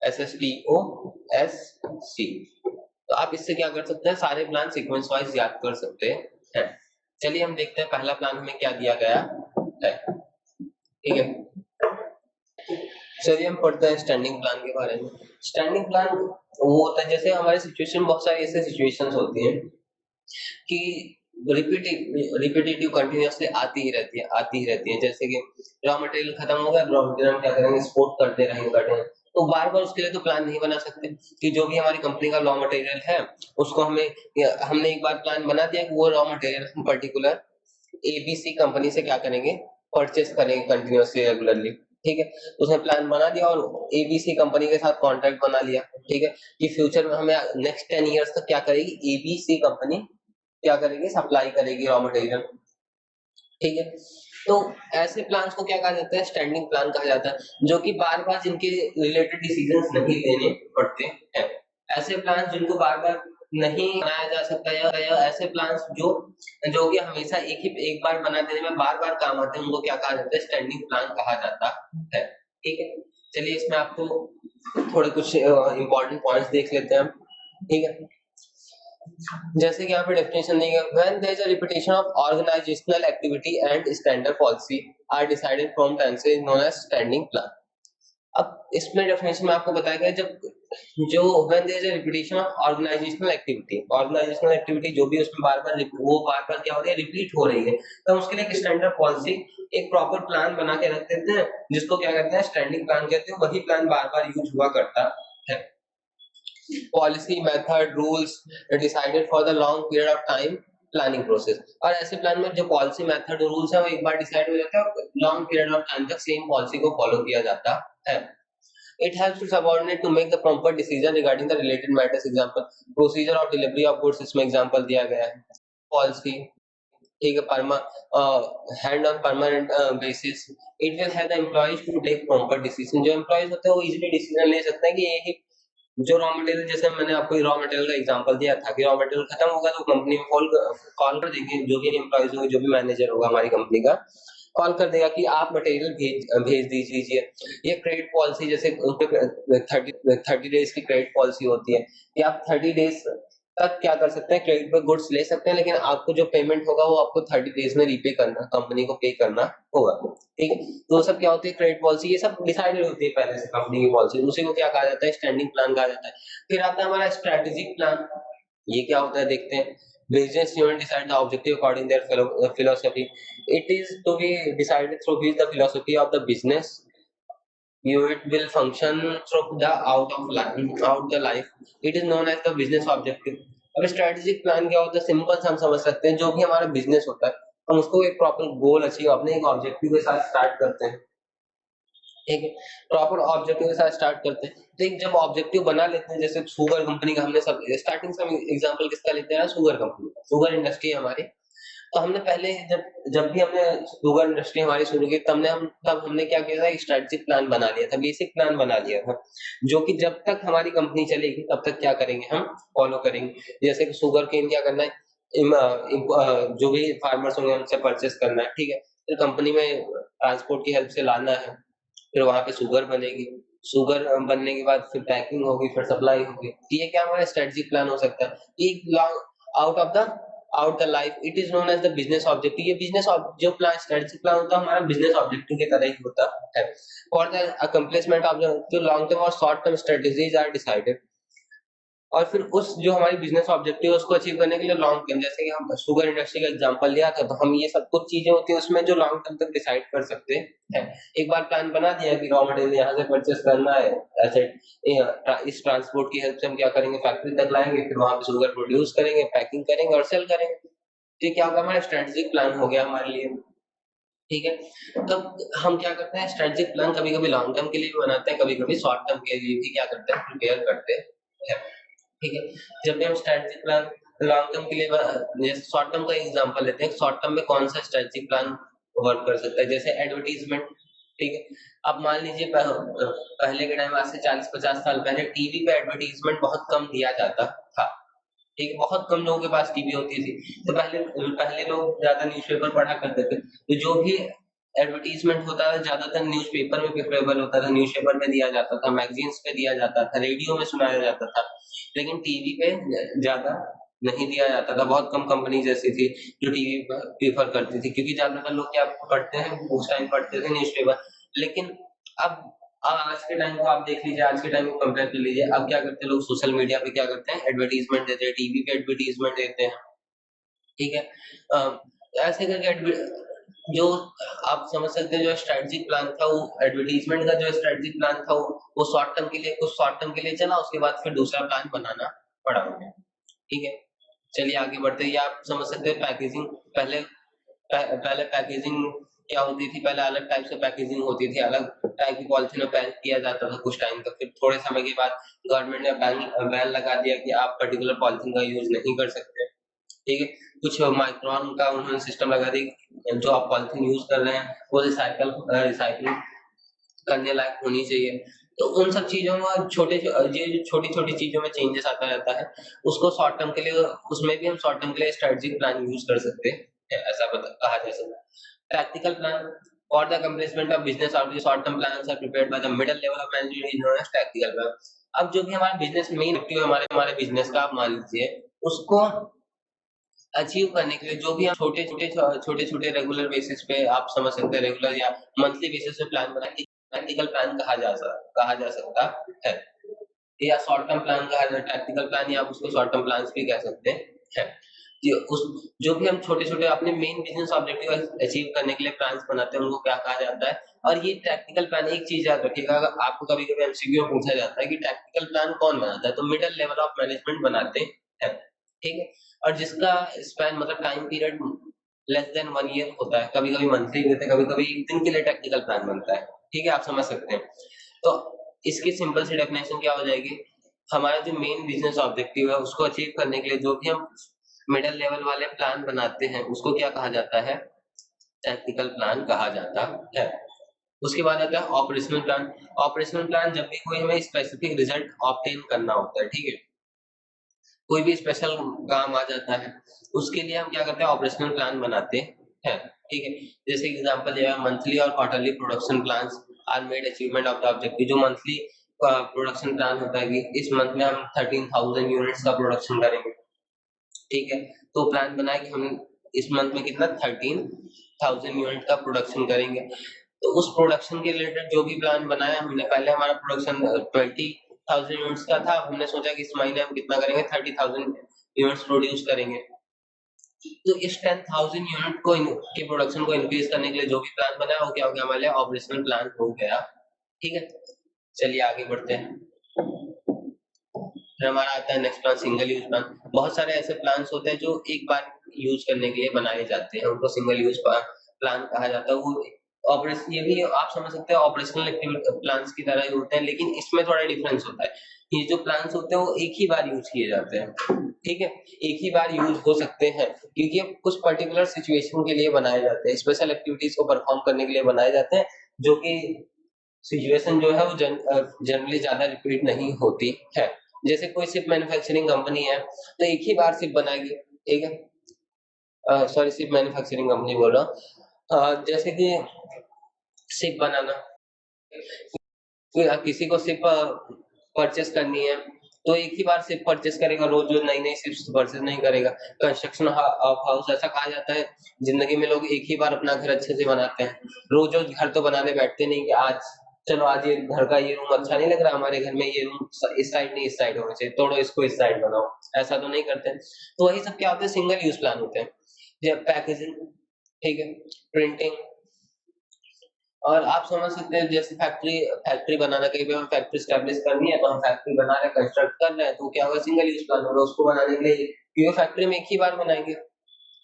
S S T O S C. तो आप इससे क्या कर सकते हैं, सारे प्लान सीक्वेंस वाइज याद कर सकते हैं। चलिए हम देखते हैं पहला प्लान हमें क्या दिया गया है, ठीक है। चलिए हम पढ़ते हैं स्टैंडिंग प्लान के बारे में। स्टैंडिंग प्लान वो होता है, जैसे हमारे सिचुएशन, बहुत सारी ऐसे सिचुएशंस होती हैं कि रिपीटेटिव कंटिन्यूअसली आती ही रहती है। जैसे कि रॉ मटेरियल खत्म हो गया, रॉ मटेरियल हम क्या करेंगे, एक्सपोर्ट करते रहेंगे, तो बार बार उसके लिए तो प्लान नहीं बना सकते कि जो भी हमारी कंपनी का रॉ मटेरियल है उसको हमने एक बार प्लान बना दिया कि वो रॉ मटेरियल हम पर्टिकुलर एबीसी कंपनी से क्या करेंगे, परचेस करेंगे कंटिन्यूअसली रेगुलरली, ठीक है। तो उसने प्लान बना दिया और एबीसी कंपनी के साथ कॉन्ट्रैक्ट बना लिया, ठीक है, कि फ्यूचर में हमें नेक्स्ट 10 इयर्स तक क्या करेगी, एबीसी कंपनी क्या करेगी, सप्लाई करेगी रॉ मटेरियल, ठीक है। तो ऐसे प्लान्स को क्या कहा जाता है, स्टैंडिंग प्लान कहा जाता है, जो कि बार बार जिनके रिलेटेड डिसीजंस नहीं लेने पड़ते हैं। ऐसे प्लान जिनको बार बार नहीं बनाया जा सकता, या ऐसे प्लान्स जो कि हमेशा एक बार बना देने में बार बार काम आते हैं, उनको क्या कहा जाता है, स्टैंडिंग प्लान कहा जाता है, ठीक है। चलिए इसमें आपको थोड़े कुछ इंपॉर्टेंट पॉइंट्स देख लेते हैं हम, ठीक है। जैसे कि यहाँ पे डेफिनेशन दी है, when there is a repetition of organizational activity and standard policy are decided from time से known as standing plan। अब इसमें डेफिनेशन में आपको बताया गया, जब जो when there is a repetition of organizational activity जो भी उसमें बार बार क्या हो रही है, रिपीट हो रही है, तो उसके लिए एक स्टैंडर्ड पॉलिसी, एक प्रॉपर प्लान बना के रख देते हैं, जिसको क्या कहते हैं, स्टैंडिंग प्लान कहते हैं। वही प्लान बार बार यूज हुआ करता है। Policy, method, rules decided for the long period of time planning process. और ऐसे प्लान में जो पॉलिसी, मेथड और रूल्स है वो एक बार डिसाइड हो जाता है और लॉन्ग पीरियड ऑफ टाइम तक सेम पॉलिसी को फॉलो किया जाता है। It helps to subordinate to make the proper decision regarding the related matters। Example, procedure of delivery of goods, इसमें एग्जांपल दिया गया है। पॉलिसी, ठीक है, hand on permanent basis, it will help the employees to take proper decision. जो employees होते हैं वो इजीली डिसीजन ले सकते हैं कि ये जो रॉ मटेरियल, जैसे मैंने आपको रॉ मटेरियल का एग्जांपल दिया था कि रॉ मटेरियल खत्म होगा तो कंपनी में कॉल कर देंगे, जो भी एम्प्लॉइज होंगे, जो भी मैनेजर होगा हमारी कंपनी का, कॉल कर देगा कि आप मटेरियल भेज दीजिए। ये क्रेडिट पॉलिसी, जैसे 30 डेज की क्रेडिट पॉलिसी होती है कि आप 30 डेज तक क्या कर सकते हैं, क्रेडिट पे गुड्स ले सकते हैं, लेकिन आपको जो पेमेंट होगा वो आपको 30 डेज में रीपे करना, कंपनी को पे करना होगा। ठीक है, तो वो सब क्या होती है, क्रेडिट पॉलिसी, ये सब डिसाइडेड होती है पहले से कंपनी की पॉलिसी, उसी को क्या कहा जाता है, स्टैंडिंग प्लान कहा जाता है। फिर आता है हमारा स्ट्रेटेजिक प्लान। ये क्या होता है देखते हैं। Business unit decide the objective according their philosophy. It is to be decided through the philosophy of the business. It will function through the out the life. It is known as the business objective. अब strategic plan क्या होता है, simple से हम समझ सकते हैं, जो भी हमारा बिजनेस होता है हम उसको एक प्रॉपर गोल अचीव अपने एक ऑब्जेक्टिव के साथ स्टार्ट करते हैं। ठीक है, प्रॉपर ऑब्जेक्टिव के साथ स्टार्ट करते हैं। तो एक जब ऑब्जेक्टिव बना लेते हैं, जैसे शुगर कंपनी का हमने सब स्टार्टिंग से एग्जांपल किसका लेते हैं, शुगर कंपनी का, शुगर इंडस्ट्री है हमारी। तो हमने पहले जब जब भी हमने शुगर इंडस्ट्री हमारी शुरू की, तब हमने क्या किया था, एक स्ट्रेटेजिक प्लान बना लिया था, बेसिक प्लान बना लिया था, जो कि जब तक हमारी कंपनी चलेगी तब तक क्या करेंगे, हम फॉलो करेंगे। जैसे कि शुगर केन क्या करना है, जो भी फार्मर्स होंगे उनसे परचेस करना है, ठीक है, फिर कंपनी में ट्रांसपोर्ट की हेल्प से लाना है, फिर वहां पे शुगर बनेगी, शुगर बनने के बाद फिर पैकिंग होगी, फिर सप्लाई होगी। ये क्या हमारा स्ट्रेटेजिक प्लान हो सकता है। एक long out of the out the life, it is known as the business objective. ये बिजनेस जो प्लान स्ट्रेटेजिक प्लान होता है हमारा बिजनेस ऑब्जेक्टिव की तरह ही होता है। फॉर द अकम्प्लिशमेंट ऑफ जो लॉन्ग टर्म और short term strategies are decided. और फिर उस जो हमारी बिजनेस ऑब्जेक्टिव है उसको अचीव करने के लिए लॉन्ग टर्म, जैसे कि हम शुगर इंडस्ट्री का एग्जांपल लिया था, तो हम ये सब कुछ चीजें होती है उसमें जो लॉन्ग टर्म तक डिसाइड कर सकते हैं। एक बार प्लान बना दिया कि रॉ मटेरियल यहाँ से परचेस करना है, एसेट इस ट्रांसपोर्ट की हेल्प से हम क्या करेंगे, फैक्ट्री तक लाएंगे, फिर वहां पे शुगर प्रोड्यूस करेंगे, पैकिंग करेंगे और सेल करेंगे। तो ये क्या होगा, हमारा स्ट्रेटेजिक प्लान हो गया हमारे लिए। ठीक है, तब हम क्या करते हैं, स्ट्रेटेजिक प्लान कभी कभी लॉन्ग टर्म के लिए भी बनाते हैं, कभी कभी शॉर्ट टर्म के लिए भी क्या करते हैं, प्रिपेयर करते हैं। ठीक है, जब भी हम स्ट्रेटेजिक प्लान लॉन्ग टर्म के लिए जैसे शॉर्ट टर्म का एग्जांपल लेते हैं, शॉर्ट टर्म में कौन सा स्ट्रेटेजिक प्लान वर्क कर सकता है, जैसे एडवर्टीजमेंट। ठीक है, अब मान लीजिए पहले के टाइम, आज से 40-50 साल पहले टीवी पे एडवर्टीजमेंट बहुत कम दिया जाता था। ठीक है, बहुत कम लोगों के पास टीवी होती थी, तो पहले पहले लोग ज्यादा न्यूज़पेपर पढ़ा करते थे, तो जो भी एडवर्टीजमेंट होता था ज्यादातर न्यूज़पेपर में प्रेफरेबल होता था, न्यूज़पेपर में दिया जाता था, मैगजीन्स पे दिया जाता था, रेडियो में सुनाया जाता था, लेकिन टीवी पे ज्यादा नहीं दिया जाता था। बहुत कम कंपनी ऐसी थी जो टीवी प्रीफर करती थी, क्योंकि ज्यादातर लोग क्या पढ़ते हैं, उस टाइम पढ़ते थे न्यूज़पेपर। लेकिन अब आज के टाइम को आप देख लीजिए, आज के टाइम को कंपेयर कर लीजिए, अब क्या करते हैं लोग, सोशल मीडिया पे क्या करते हैं, एडवर्टीजमेंट देते हैं, टीवी पे एडवर्टीजमेंट देते हैं। ठीक है, ऐसे करके जो आप समझ सकते हैं, जो स्ट्रेटेजिक प्लान था वो एडवर्टीजमेंट का, जो स्ट्रेटेजिक प्लान था वो शॉर्ट टर्म के लिए, कुछ शॉर्ट टर्म के लिए चला, उसके बाद फिर दूसरा प्लान बनाना पड़ा हमें। ठीक है, चलिए आगे बढ़ते हैं। ये आप समझ सकते हैं पैकेजिंग। पहले पहले पैकेजिंग क्या होती थी, पहले अलग टाइप से पैकेजिंग होती थी, अलग टाइप की पॉलिथीन में पैक किया जाता था कुछ टाइम तक, फिर थोड़े समय के बाद गवर्नमेंट ने बैन लगा दिया कि आप पर्टिकुलर पॉलिथीन का यूज नहीं कर सकते। ठीक है, कुछ माइक्रोन का उन्होंने सिस्टम लगा दी, जो आप पॉलिथीन यूज कर रहे हैं वो रिसाइकल करने लायक होनी चाहिए। तो उन सब चीजों में छोटी-छोटी चीजों में चेंजेस आता रहता है। उसको शॉर्ट टर्म के लिए, उसमें भी हम शॉर्ट टर्म के लिए स्ट्रेटेजिक प्लान यूज कर सकते हैं, ऐसा कहा जा सकता है। Practical plan for the accomplishment of business और short term plans are prepared by the middle level of management is known as practical plan. अब जो भी हमारा बिजनेस मेन ऑब्जेक्टिव है, हमारे हमारे बिजनेस का, आप मान लीजिए, उसको अचीव करने के लिए जो भी हम छोटे-छोटे रेगुलर बेसिस पे, आप समझ सकते हैं, रेगुलर या मंथली बेसिस पे प्लान बनाएंगे, प्रैक्टिकल प्लान कहा जा सकता है। या शॉर्ट टर्म प्लान कहा जाता है, टैक्टिकल प्लान, या आप उसको शॉर्ट टर्म प्लान्स भी कह सकते हैं। ये उस जो भी हम छोटे-छोटे अपने मेन बिजनेस ऑब्जेक्टिव अचीव करने के लिए प्लान्स बनाते हैं, उनको क्या कहा जाता है। और ये टैक्टिकल प्लान, एक चीज याद रखिएगा, अगर आपको कभी-कभी एमसीक्यू में पूछा जाता है कि टैक्टिकल प्लान कौन बनाता है, तो मिडल लेवल ऑफ मैनेजमेंट बनाते हैं। ठीक है, और जिसका स्पैन मतलब time period less than 1 year होता है, कभी-कभी मंथली देते हैं, कभी-कभी 1 दिन के लिए टैक्टिकल प्लान बनता है। ठीक है, आप समझ सकते हैं। तो इसकी सिंपल सी डेफिनेशन क्या हो जाएगी, हमारा जो मेन बिजनेस ऑब्जेक्टिव है उसको अचीव करने के लिए जो भी हम मिडल लेवल वाले प्लान बनाते हैं उसको क्या कहा जाता है, टैक्टिकल प्लान कहा जाता है। उसके बाद आता है ऑपरेशनल प्लान। ऑपरेशनल प्लान जब भी कोई हमें स्पेसिफिक रिजल्ट ऑब्टेन करना होता है, ठीक है, कोई भी स्पेशल काम आ जाता है, उसके लिए हम क्या करते हैं, ऑपरेशनल प्लान बनाते हैं। ठीक है, जैसे एग्जांपल दिया, मंथली और quarterly production plans are made achievement of the objective. जो मंथली प्रोडक्शन प्लान होता है कि इस मंथ में हम 13,000 यूनिट्स का प्रोडक्शन करेंगे, ठीक है। तो प्लान बना कि हम इस मंथ में कितना 13,000 यूनिट का प्रोडक्शन करेंगे। तो उस प्रोडक्शन के रिलेटेड जो भी प्लान बनाया हमने, पहले हमारा प्रोडक्शन 20,000 यूनिट्स का था, हमने सोचा कि इस महीने हम कितना करेंगे, 30,000 यूनिट्स प्रोड्यूस करेंगे। तो इस 10,000 यूनिट को के प्रोडक्शन को इंक्रीज करने के लिए जो भी प्लान बनाया वो क्या हो गया, हमारे लिए ऑपरेशनल प्लान हो गया। ठीक है, चलिए आगे बढ़ते हैं। फिर हमारा आता है next plan, single use plan. बहुत सारे ऐसे प्लान्स होते हैं जो एक बार यूज करने के लिए बनाए जाते हैं, उनको सिंगल यूज प्लान कहा जाता है। वो ऑपरेशन, ये भी आप समझ सकते हैं ऑपरेशनल एक्टिविटी प्लान्स की तरह ही होते हैं, लेकिन इसमें थोड़ा डिफरेंस होता है। ये जो प्लान्स होते हैं वो एक ही बार यूज किए जाते हैं। ठीक है, एक ही बार यूज हो सकते हैं क्योंकि ये कुछ पर्टिकुलर सिचुएशन के लिए बनाए जाते हैं, स्पेशल एक्टिविटीज को परफॉर्म करने के लिए बनाए जाते हैं, जो कि सिचुएशन जो है वो जनरली ज्यादा रिपीट नहीं होती है। जैसे कोई सिर्फ मैन्युफैक्चरिंग कंपनी है तो एक ही बार सिर्फ बनाएगी। ठीक है, सॉरी, सिर्फ मैन्युफैक्चरिंग कंपनी बोल रहा हूँ। जैसे कि सिर्फ बनाना, किसी को सिर्फ परचेस करनी है तो एक ही बार सिर्फ परचेस करेगा, रोज रोज नई नई सिर्फ परचेस नहीं करेगा। कंस्ट्रक्शन ऑफ हाउस ऐसा कहा जाता है, जिंदगी में लोग एक ही बार अपना घर अच्छे से बनाते हैं, रोज रोज घर तो बनाने बैठते नहीं कि आज चलो आज ये घर का ये रूम अच्छा नहीं लग रहा, हमारे घर में ये रूम इस साइड नहीं इस साइड होना चाहिए, तोड़ो इसको इस साइड बनाओ, ऐसा तो नहीं करते। तो वही सब क्या होते हैं, सिंगल यूज प्लान होते हैं। पैकेजिंग, ठीक है, प्रिंटिंग, और आप समझ सकते हैं जैसे फैक्ट्री फैक्ट्री बनाना, कहीं पे हमें फैक्ट्री स्टैब्लिश करनी है तो हम फैक्ट्री बना रहे हैं, कंस्ट्रक्ट कर रहे हैं, तो क्या होगा, सिंगल यूज प्लान होगा उसको बनाने के लिए, क्योंकि फैक्ट्री में एक ही बार बनाएंगे,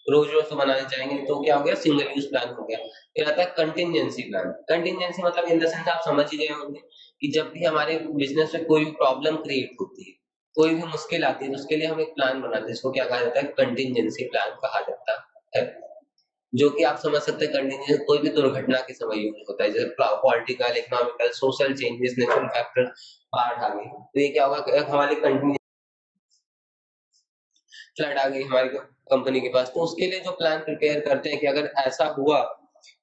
रोज रोज तो बनाने चाहेंगे, तो क्या हो गया, सिंगल यूज प्लान हो गया। फिर आता है कंटिजेंसी प्लान। कंटिजेंसी मतलब इन द सेंस आप समझ ही गए होंगे कि जब भी हमारे बिजनेस में कोई भी प्रॉब्लम क्रिएट होती है, कोई भी मुश्किल आती है, तो उसके लिए हम एक प्लान बनाते हैं, इसको क्या कहा जाता है, कंटिजेंसी प्लान कहा जाता है। जो कि आप समझ सकते हैं कंटिजेंसी कोई भी दुर्घटना के समय यूज होता है, जैसे political, economical, social changes, natural factor, बाढ़ आ गई, तो ये क्या होगा, हमारी कंटिजेंसी, फ्लड आ गई हमारी कंपनी के पास, तो उसके लिए जो प्लान प्रिपेयर करते हैं कि अगर ऐसा हुआ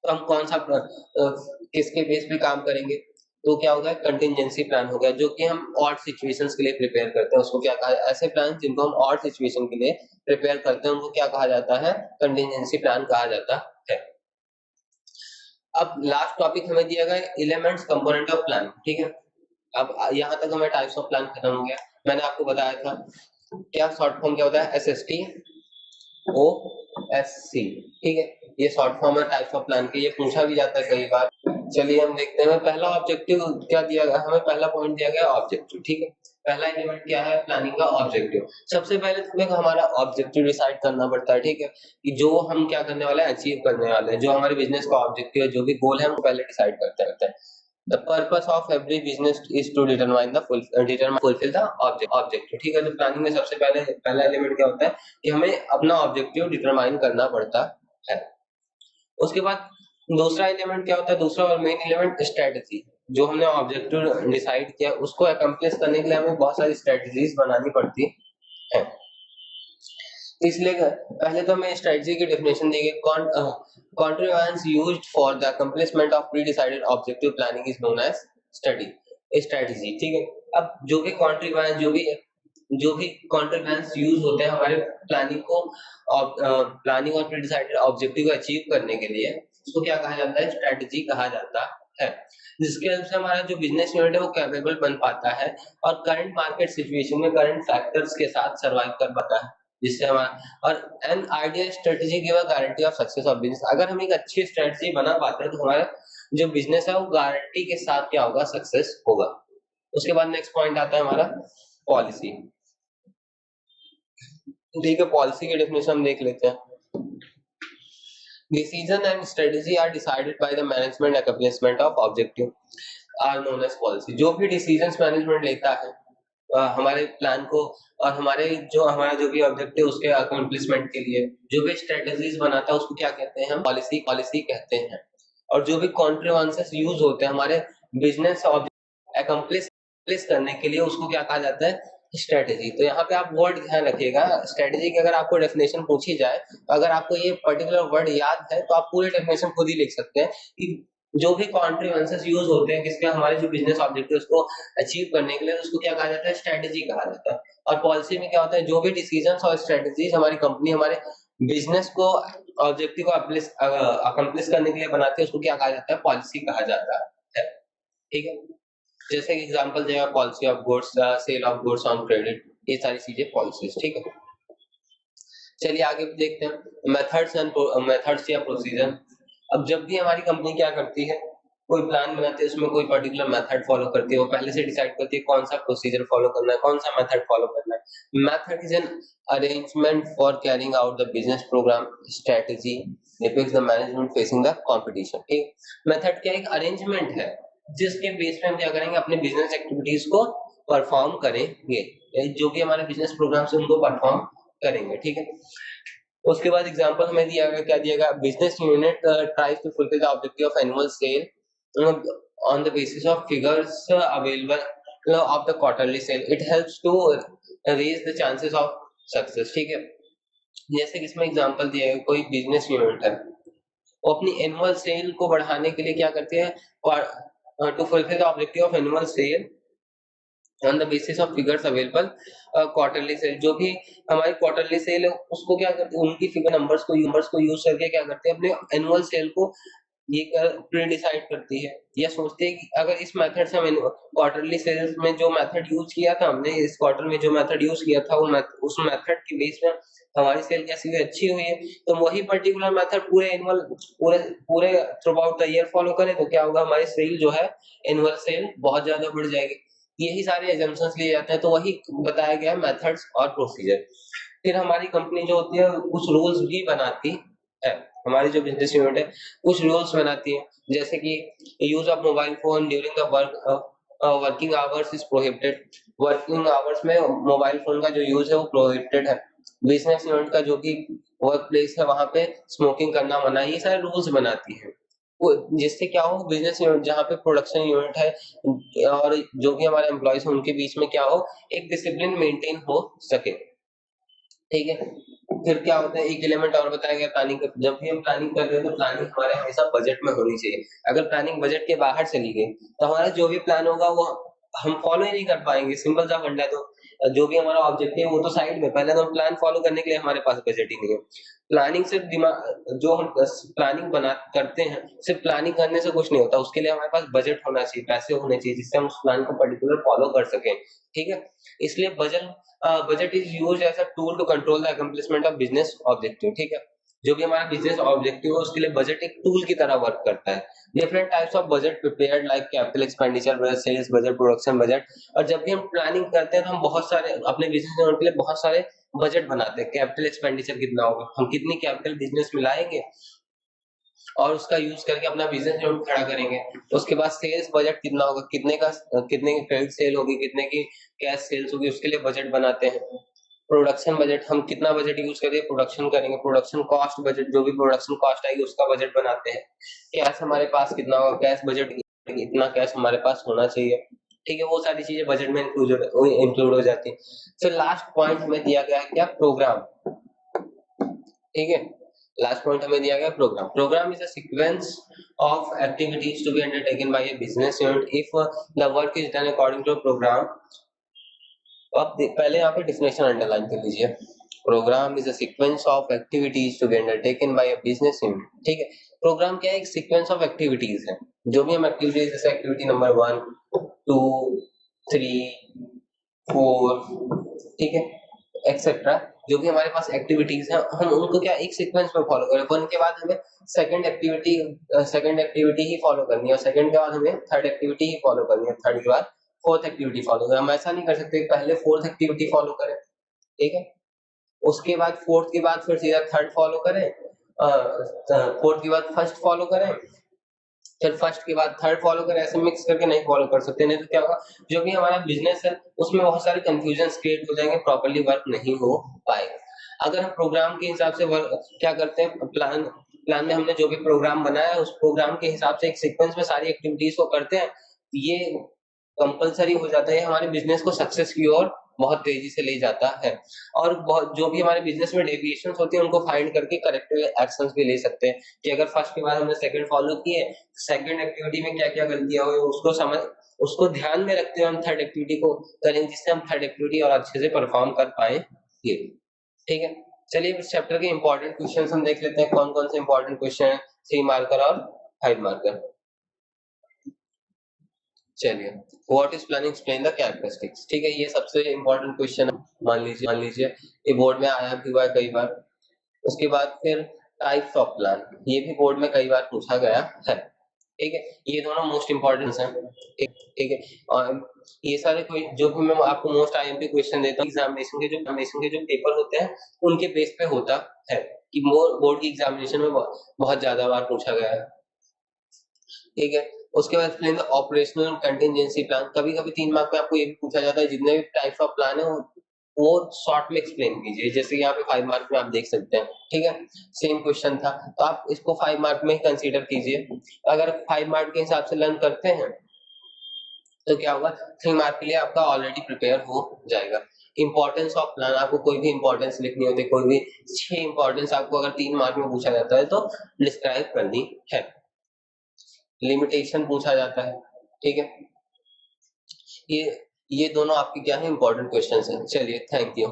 तो हम कौन सा किसके बेस पे काम करेंगे, तो क्या होगा, कंटिजेंसी प्लान हो गया। जो कि हम ऑड सिचुएशंस के लिए प्रिपेयर करते हैं, उसको क्या कहा, ऐसे प्लान जिनको हम ऑड सिचुएशन के लिए प्रिपेयर करते हैं उनको क्या कहा जाता है, कंटिजेंसी प्लान कहा जाता है। अब लास्ट टॉपिक हमें दिया गया एलिमेंट्स कंपोनेंट ऑफ प्लान। ठीक है, अब यहाँ तक हमें टाइप्स ऑफ प्लान खत्म हो गया। मैंने आपको बताया था क्या शॉर्ट फॉर्म क्या होता है, SST OSC। ठीक है, ये शॉर्ट फॉर्म है टाइप्स ऑफ प्लान के, ये पूछा भी जाता है कई बार। चलिए हम देखते हैं, पहला ऑब्जेक्टिव क्या दिया गया हमें, पहला पॉइंट दिया गया ऑब्जेक्टिव। ठीक है, पहला एलिमेंट क्या है प्लानिंग का, ऑब्जेक्टिव। सबसे पहले तो हमें हमारा ऑब्जेक्टिव डिसाइड करना पड़ता है। ठीक है, कि जो हम क्या करने वाले हैं, अचीव करने वाले हैं, जो हमारे बिजनेस का ऑब्जेक्टिव है, जो भी गोल है, हम पहले डिसाइड करते रहते हैं। The purpose of every business is to determine fulfill the objective। ठीक है, तो प्लानिंग में सबसे पहला एलिमेंट क्या होता है कि हमें अपना ऑब्जेक्टिव डिटरमाइन करना पड़ता है। उसके बाद दूसरा एलिमेंट क्या होता है, दूसरा और मेन एलिमेंट स्ट्रेटजी। जो हमने ऑब्जेक्टिव डिसाइड किया उसको अकम्प्लिश करने के लिए हमें बहुत सारी स्ट्रेटजीज बनानी पड़ती है। इसलिए पहले तो हमें स्ट्रेटजी की डेफिनेशन दी गई, contrivance used for the accomplishment of pre-decided objective planning is known as strategy। ठीक है, अब जो भी कॉन्ट्रीवेंस यूज होते हैं हमारे प्लानिंग और प्री डिसाइडेड ऑब्जेक्टिव को अचीव करने के लिए, उसको क्या कहा जाता है, स्ट्रेटजी कहा जाता है। जिसके हेल्प से हमारा जो बिजनेस यूनिट है वो कैपेबल बन पाता है और करंट मार्केट सिचुएशन में करंट फैक्टर्स के साथ सर्वाइव कर पाता है, जिससे हमारा और an ideal strategy give a guarantee of success of business. अगर हम एक अच्छी स्ट्रेटजी बना पाते हैं तो हमारा जो बिजनेस है वो गारंटी के साथ क्या होगा, सक्सेस होगा। उसके बाद नेक्स्ट पॉइंट आता है हमारा पॉलिसी। ठीक है, पॉलिसी की डेफिनेशन हम देख लेते हैं। Decision and strategy are decided by the management accomplishment of objective are known as policy. जो भी डिसीजंस मैनेजमेंट लेता है हमारे प्लान को और हमारा जो भी ऑब्जेक्टिव उसके अकम्प्लिशमेंट के लिए जो भी स्ट्रेटजीज बनाता है उसको क्या कहते हैं, हम पॉलिसी कहते हैं। और जो भी कॉन्ट्रीवांसेस यूज होते हैं हमारे बिजनेस अकम्प्लिश करने के लिए उसको क्या कहा जाता है, स्ट्रेटेजी। तो यहाँ पे आप वर्ड ध्यान रखिएगा, स्ट्रेटेजी की अगर आपको डेफिनेशन पूछी जाए तो अगर आपको ये पर्टिकुलर वर्ड याद है तो आप पूरी डेफिनेशन खुद ही लिख सकते हैं कि जो भी कॉन्ट्रीवेंसेस यूज होते हैं किसके हमारे जो बिजनेस ऑब्जेक्टिव्स को अचीव करने के लिए, उसको क्या कहा जाता है, स्ट्रेटेजी कहा जाता है। और पॉलिसी में क्या होता है, जो भी डिसीजंस और स्ट्रेटेजीज हमारी कंपनी हमारे बिजनेस को ऑब्जेक्टिव को अकम्प्लिश करने के लिए बनाती है, उसको क्या कहा जाता है, पॉलिसी कहा जाता है। ठीक है, जैसे एग्जांपल देगा policy of goods, sale of goods on credit, ये सारी चीजें पॉलिसीज। ठीक है, चलिए आगे देखते हैं मेथड्स या प्रोसीजर। अब जब भी हमारी कंपनी क्या करती है, कोई प्लान बनाती है, उसमें कोई पर्टिकुलर मेथड फॉलो करती है, वो पहले से डिसाइड करती है कौन सा प्रोसीजर फॉलो करना है, कौन सा मेथड फॉलो करना है। Method is an arrangement for carrying out the business program strategy depicts the management facing the competition. ठीक, मेथड क्या एक अरेंजमेंट है जिसके बेस पे हम क्या करेंगे, अपने बिजनेस एक्टिविटीज को परफॉर्म करेंगे, जो भी हमारे बिजनेस प्रोग्राम से उनको परफॉर्म करेंगे। ठीक है, उसके बाद एग्जांपल हमें दिया गया, क्या दिया गया, business unit tries to fulfil the objective of annual sale on the basis of figures available of the quarterly sale, it helps to raise the chances of success. ठीक है, जैसे कि इसमें एग्जांपल दिया है, कोई बिजनेस यूनिट है, वो अपनी एनुअल सेल को बढ़ाने के लिए क्या करते हैं, to fulfil the objective of annual sale on the basis of figures available quarterly sale, जो भी हमारी क्वार्टरली सेल है उसको क्या करते हैं, उनकी फिगर नंबर्स को यूज करके क्या करते हैं, अपने एनुअल सेल को ये प्री डिसाइड करती है, या सोचते हैं कि अगर इस मेथड से हम क्वार्टरली सेल्स में जो मेथड यूज किया था, हमने इस क्वार्टर में जो मेथड यूज किया था, वो उस मेथड के बेस में हमारी सेल कैसी हुई, अच्छी हुई है, तो वही पर्टिकुलर मेथड पूरे एनुअल पूरे पूरे through out the year follow करें, तो क्या होगा, हमारी सेल जो है एनुअल सेल बहुत ज्यादा बढ़ जाएगी। यही सारे एजम्पशंस लिए जाते हैं, तो वही बताया गया है मेथड्स और प्रोसीजर। फिर हमारी कंपनी जो होती है कुछ रूल्स भी बनाती है, हमारी जो बिजनेस यूनिट है कुछ रूल्स बनाती है, जैसे कि use of mobile phone during the working hours is prohibited, working hours में मोबाइल फोन का जो यूज है वो प्रोहिबिटेड है। बिजनेस यूनिट का जो भी वर्क प्लेस है वहां पे स्मोकिंग करना मना, ये सारे रूल्स बनाती है, वो जिससे क्या हो, बिजनेस यूनिट जहाँ पे प्रोडक्शन यूनिट है और जो भी हमारे एम्प्लॉयज हैं उनके बीच में क्या हो, एक डिसिप्लिन मेंटेन हो सके। ठीक है, फिर क्या होता है, एक एलिमेंट और बताया गया प्लानिंग का, जब भी हम प्लानिंग कर रहे हैं तो प्लानिंग हमारे हमेशा बजट में होनी चाहिए। अगर प्लानिंग बजट के बाहर चली गई तो हमारा जो भी प्लान होगा वो हम फॉलो ही नहीं कर पाएंगे, सिंपल सा फंडा है। तो जो भी हमारा ऑब्जेक्टिव है वो तो साइड में, पहले तो हम प्लान फॉलो करने के लिए हमारे पास बजट ही नहीं है। प्लानिंग सिर्फ दिमाग, जो हम प्लानिंग बना करते हैं, सिर्फ प्लानिंग करने से कुछ नहीं होता, उसके लिए हमारे पास बजट होना चाहिए, पैसे होने चाहिए, जिससे हम उस प्लान को पर्टिकुलर फॉलो कर सकें। ठीक है, इसलिए budget is used as a tool to control the accomplishment of business objective. ठीक है, जो भी हमारा बिजनेस ऑब्जेक्टिव है उसके लिए बजट एक टूल की तरह वर्क करता है। Different types of budget prepared like capital expenditure budget, sales budget, production budget. और जब भी हम प्लानिंग करते हैं तो हम बहुत सारे अपने बिजनेस के लिए बहुत सारे बजट बनाते हैं। कैपिटल एक्सपेंडिचर कितना होगा, हम कितनी कैपिटल बिजनेस में लाएंगे और उसका यूज करके अपना बिजनेस यूनिट खड़ा करेंगे। उसके बाद सेल्स बजट कितना होगा, कितने की क्रेडिट सेल होगी, कितने की कैश सेल्स होगी, उसके लिए बजट बनाते हैं। प्रोडक्शन बजट, हम कितना बजट यूज करेंगे, प्रोडक्शन करेंगे, प्रोडक्शन कॉस्ट बजट, जो भी प्रोडक्शन कॉस्ट आएगी उसका बजट बनाते हैं। कैश हमारे पास कितना होगा, कैश बजट, इतना कैश हमारे पास होना चाहिए। ठीक है, वो सारी चीजें बजट में इंक्लूड हो जाती है। फिर लास्ट पॉइंट हमें दिया गया है क्या, प्रोग्राम। ठीक है, लास्ट पॉइंट हमें दिया गया program. Program is a sequence of activities to be undertaken by a business unit if the work is done according to program. अब पहले यहाँ पे डिफिनेशन अंडरलाइन कर लीजिए। Program is a sequence of activities to be undertaken by a business unit. ठीक है, programme क्या है, एक सीक्वेंस ऑफ एक्टिविटीज है, जो भी हम एक्टिविटीज, जैसे एक्टिविटी नंबर 1 2 3 4, ठीक है, एक्सेट्रा, जो भी हमारे पास एक्टिविटीज हैं हम उनको क्या एक सीक्वेंस में फॉलो करें। 1 के बाद हमें सेकंड एक्टिविटी ही फॉलो करनी है, और सेकंड के बाद हमें थर्ड एक्टिविटी ही फॉलो करनी है, थर्ड के बाद फोर्थ एक्टिविटी फॉलो करें। हम ऐसा नहीं कर सकते पहले फोर्थ एक्टिविटी फॉलो करें, ठीक है, उसके बाद फोर्थ के बाद फिर सीधा थर्ड फॉलो करें, फोर्थ के बाद फर्स्ट फॉलो करें, फिर फर्स्ट के बाद थर्ड फॉलो करें, ऐसे मिक्स करके नहीं फॉलो कर सकते। नहीं तो क्या होगा, जो भी हमारा बिजनेस है उसमें बहुत सारे कंफ्यूजन क्रिएट हो जाएंगे, प्रॉपर्ली वर्क नहीं हो पाएगा। अगर हम प्रोग्राम के हिसाब से क्या करते हैं, प्लान में हमने जो भी प्रोग्राम बनाया है उस प्रोग्राम के हिसाब से एक सीक्वेंस में सारी एक्टिविटीज को करते हैं, ये कंपलसरी हो जाता है, हमारे बिजनेस को सक्सेस की ओर बहुत तेजी से ले जाता है। और बहुत जो भी हमारे बिजनेस में डेविएशंस होती हैं उनको फाइंड करके करेक्टिव एक्शंस भी ले सकते हैं कि अगर फर्स्ट के बाद हमने सेकंड फॉलो किए, सेकंड एक्टिविटी में क्या क्या गलतियां हुई उसको ध्यान में रखते हुए हम थर्ड एक्टिविटी को करें, जिससे हम थर्ड एक्टिविटी और अच्छे से परफॉर्म कर पाए। ये ठीक है। चलिए इस चैप्टर के इंपॉर्टेंट क्वेश्चन हम देख लेते हैं कौन कौन से इंपॉर्टेंट क्वेश्चन है 3 मार्कर और 5 मार्कर। चलिए, what is planning, explain the characteristics. ठीक है, ये सबसे इंपॉर्टेंट क्वेश्चन है। मान लीजिए ये बोर्ड में आया भी हुआ है कई बार। उसके बाद फिर टाइप्स ऑफ प्लान, ये भी बोर्ड में कई बार पूछा गया है। ठीक है, ये दोनों मोस्ट इंपॉर्टेंट हैं। ठीक है, और ये सारे कोई जो भी मैं आपको मोस्ट आईएमपी क्वेश्चन देता हूँ एग्जामिनेशन के जो पेपर होते हैं उनके बेस पे होता है कि बोर्ड की एग्जामिनेशन में बहुत ज्यादा बार पूछा गया है। ठीक है, उसके बाद explain the operational contingency plan. कभी कभी 3 मार्क में आपको ये भी पूछा जाता है जितने भी टाइप्स ऑफ प्लान है वो शॉर्ट में एक्सप्लेन कीजिए, जैसे यहाँ पे 5 मार्क में आप देख सकते हैं। ठीक है, सेम क्वेश्चन था तो आप इसको 5 मार्क में ही कंसीडर कीजिए। अगर 5 मार्क के हिसाब से लर्न करते हैं तो क्या होगा, 3 मार्क के लिए आपका ऑलरेडी प्रिपेयर हो जाएगा। इंपॉर्टेंस ऑफ प्लान, आपको कोई भी इंपॉर्टेंस लिखनी होती है, कोई भी 6 इंपॉर्टेंस आपको अगर 3 मार्क में पूछा जाता है तो डिस्क्राइब करनी है। लिमिटेशन पूछा जाता है। ठीक है, ये दोनों आपके क्या है इंपॉर्टेंट क्वेश्चंस हैं। चलिए, थैंक यू।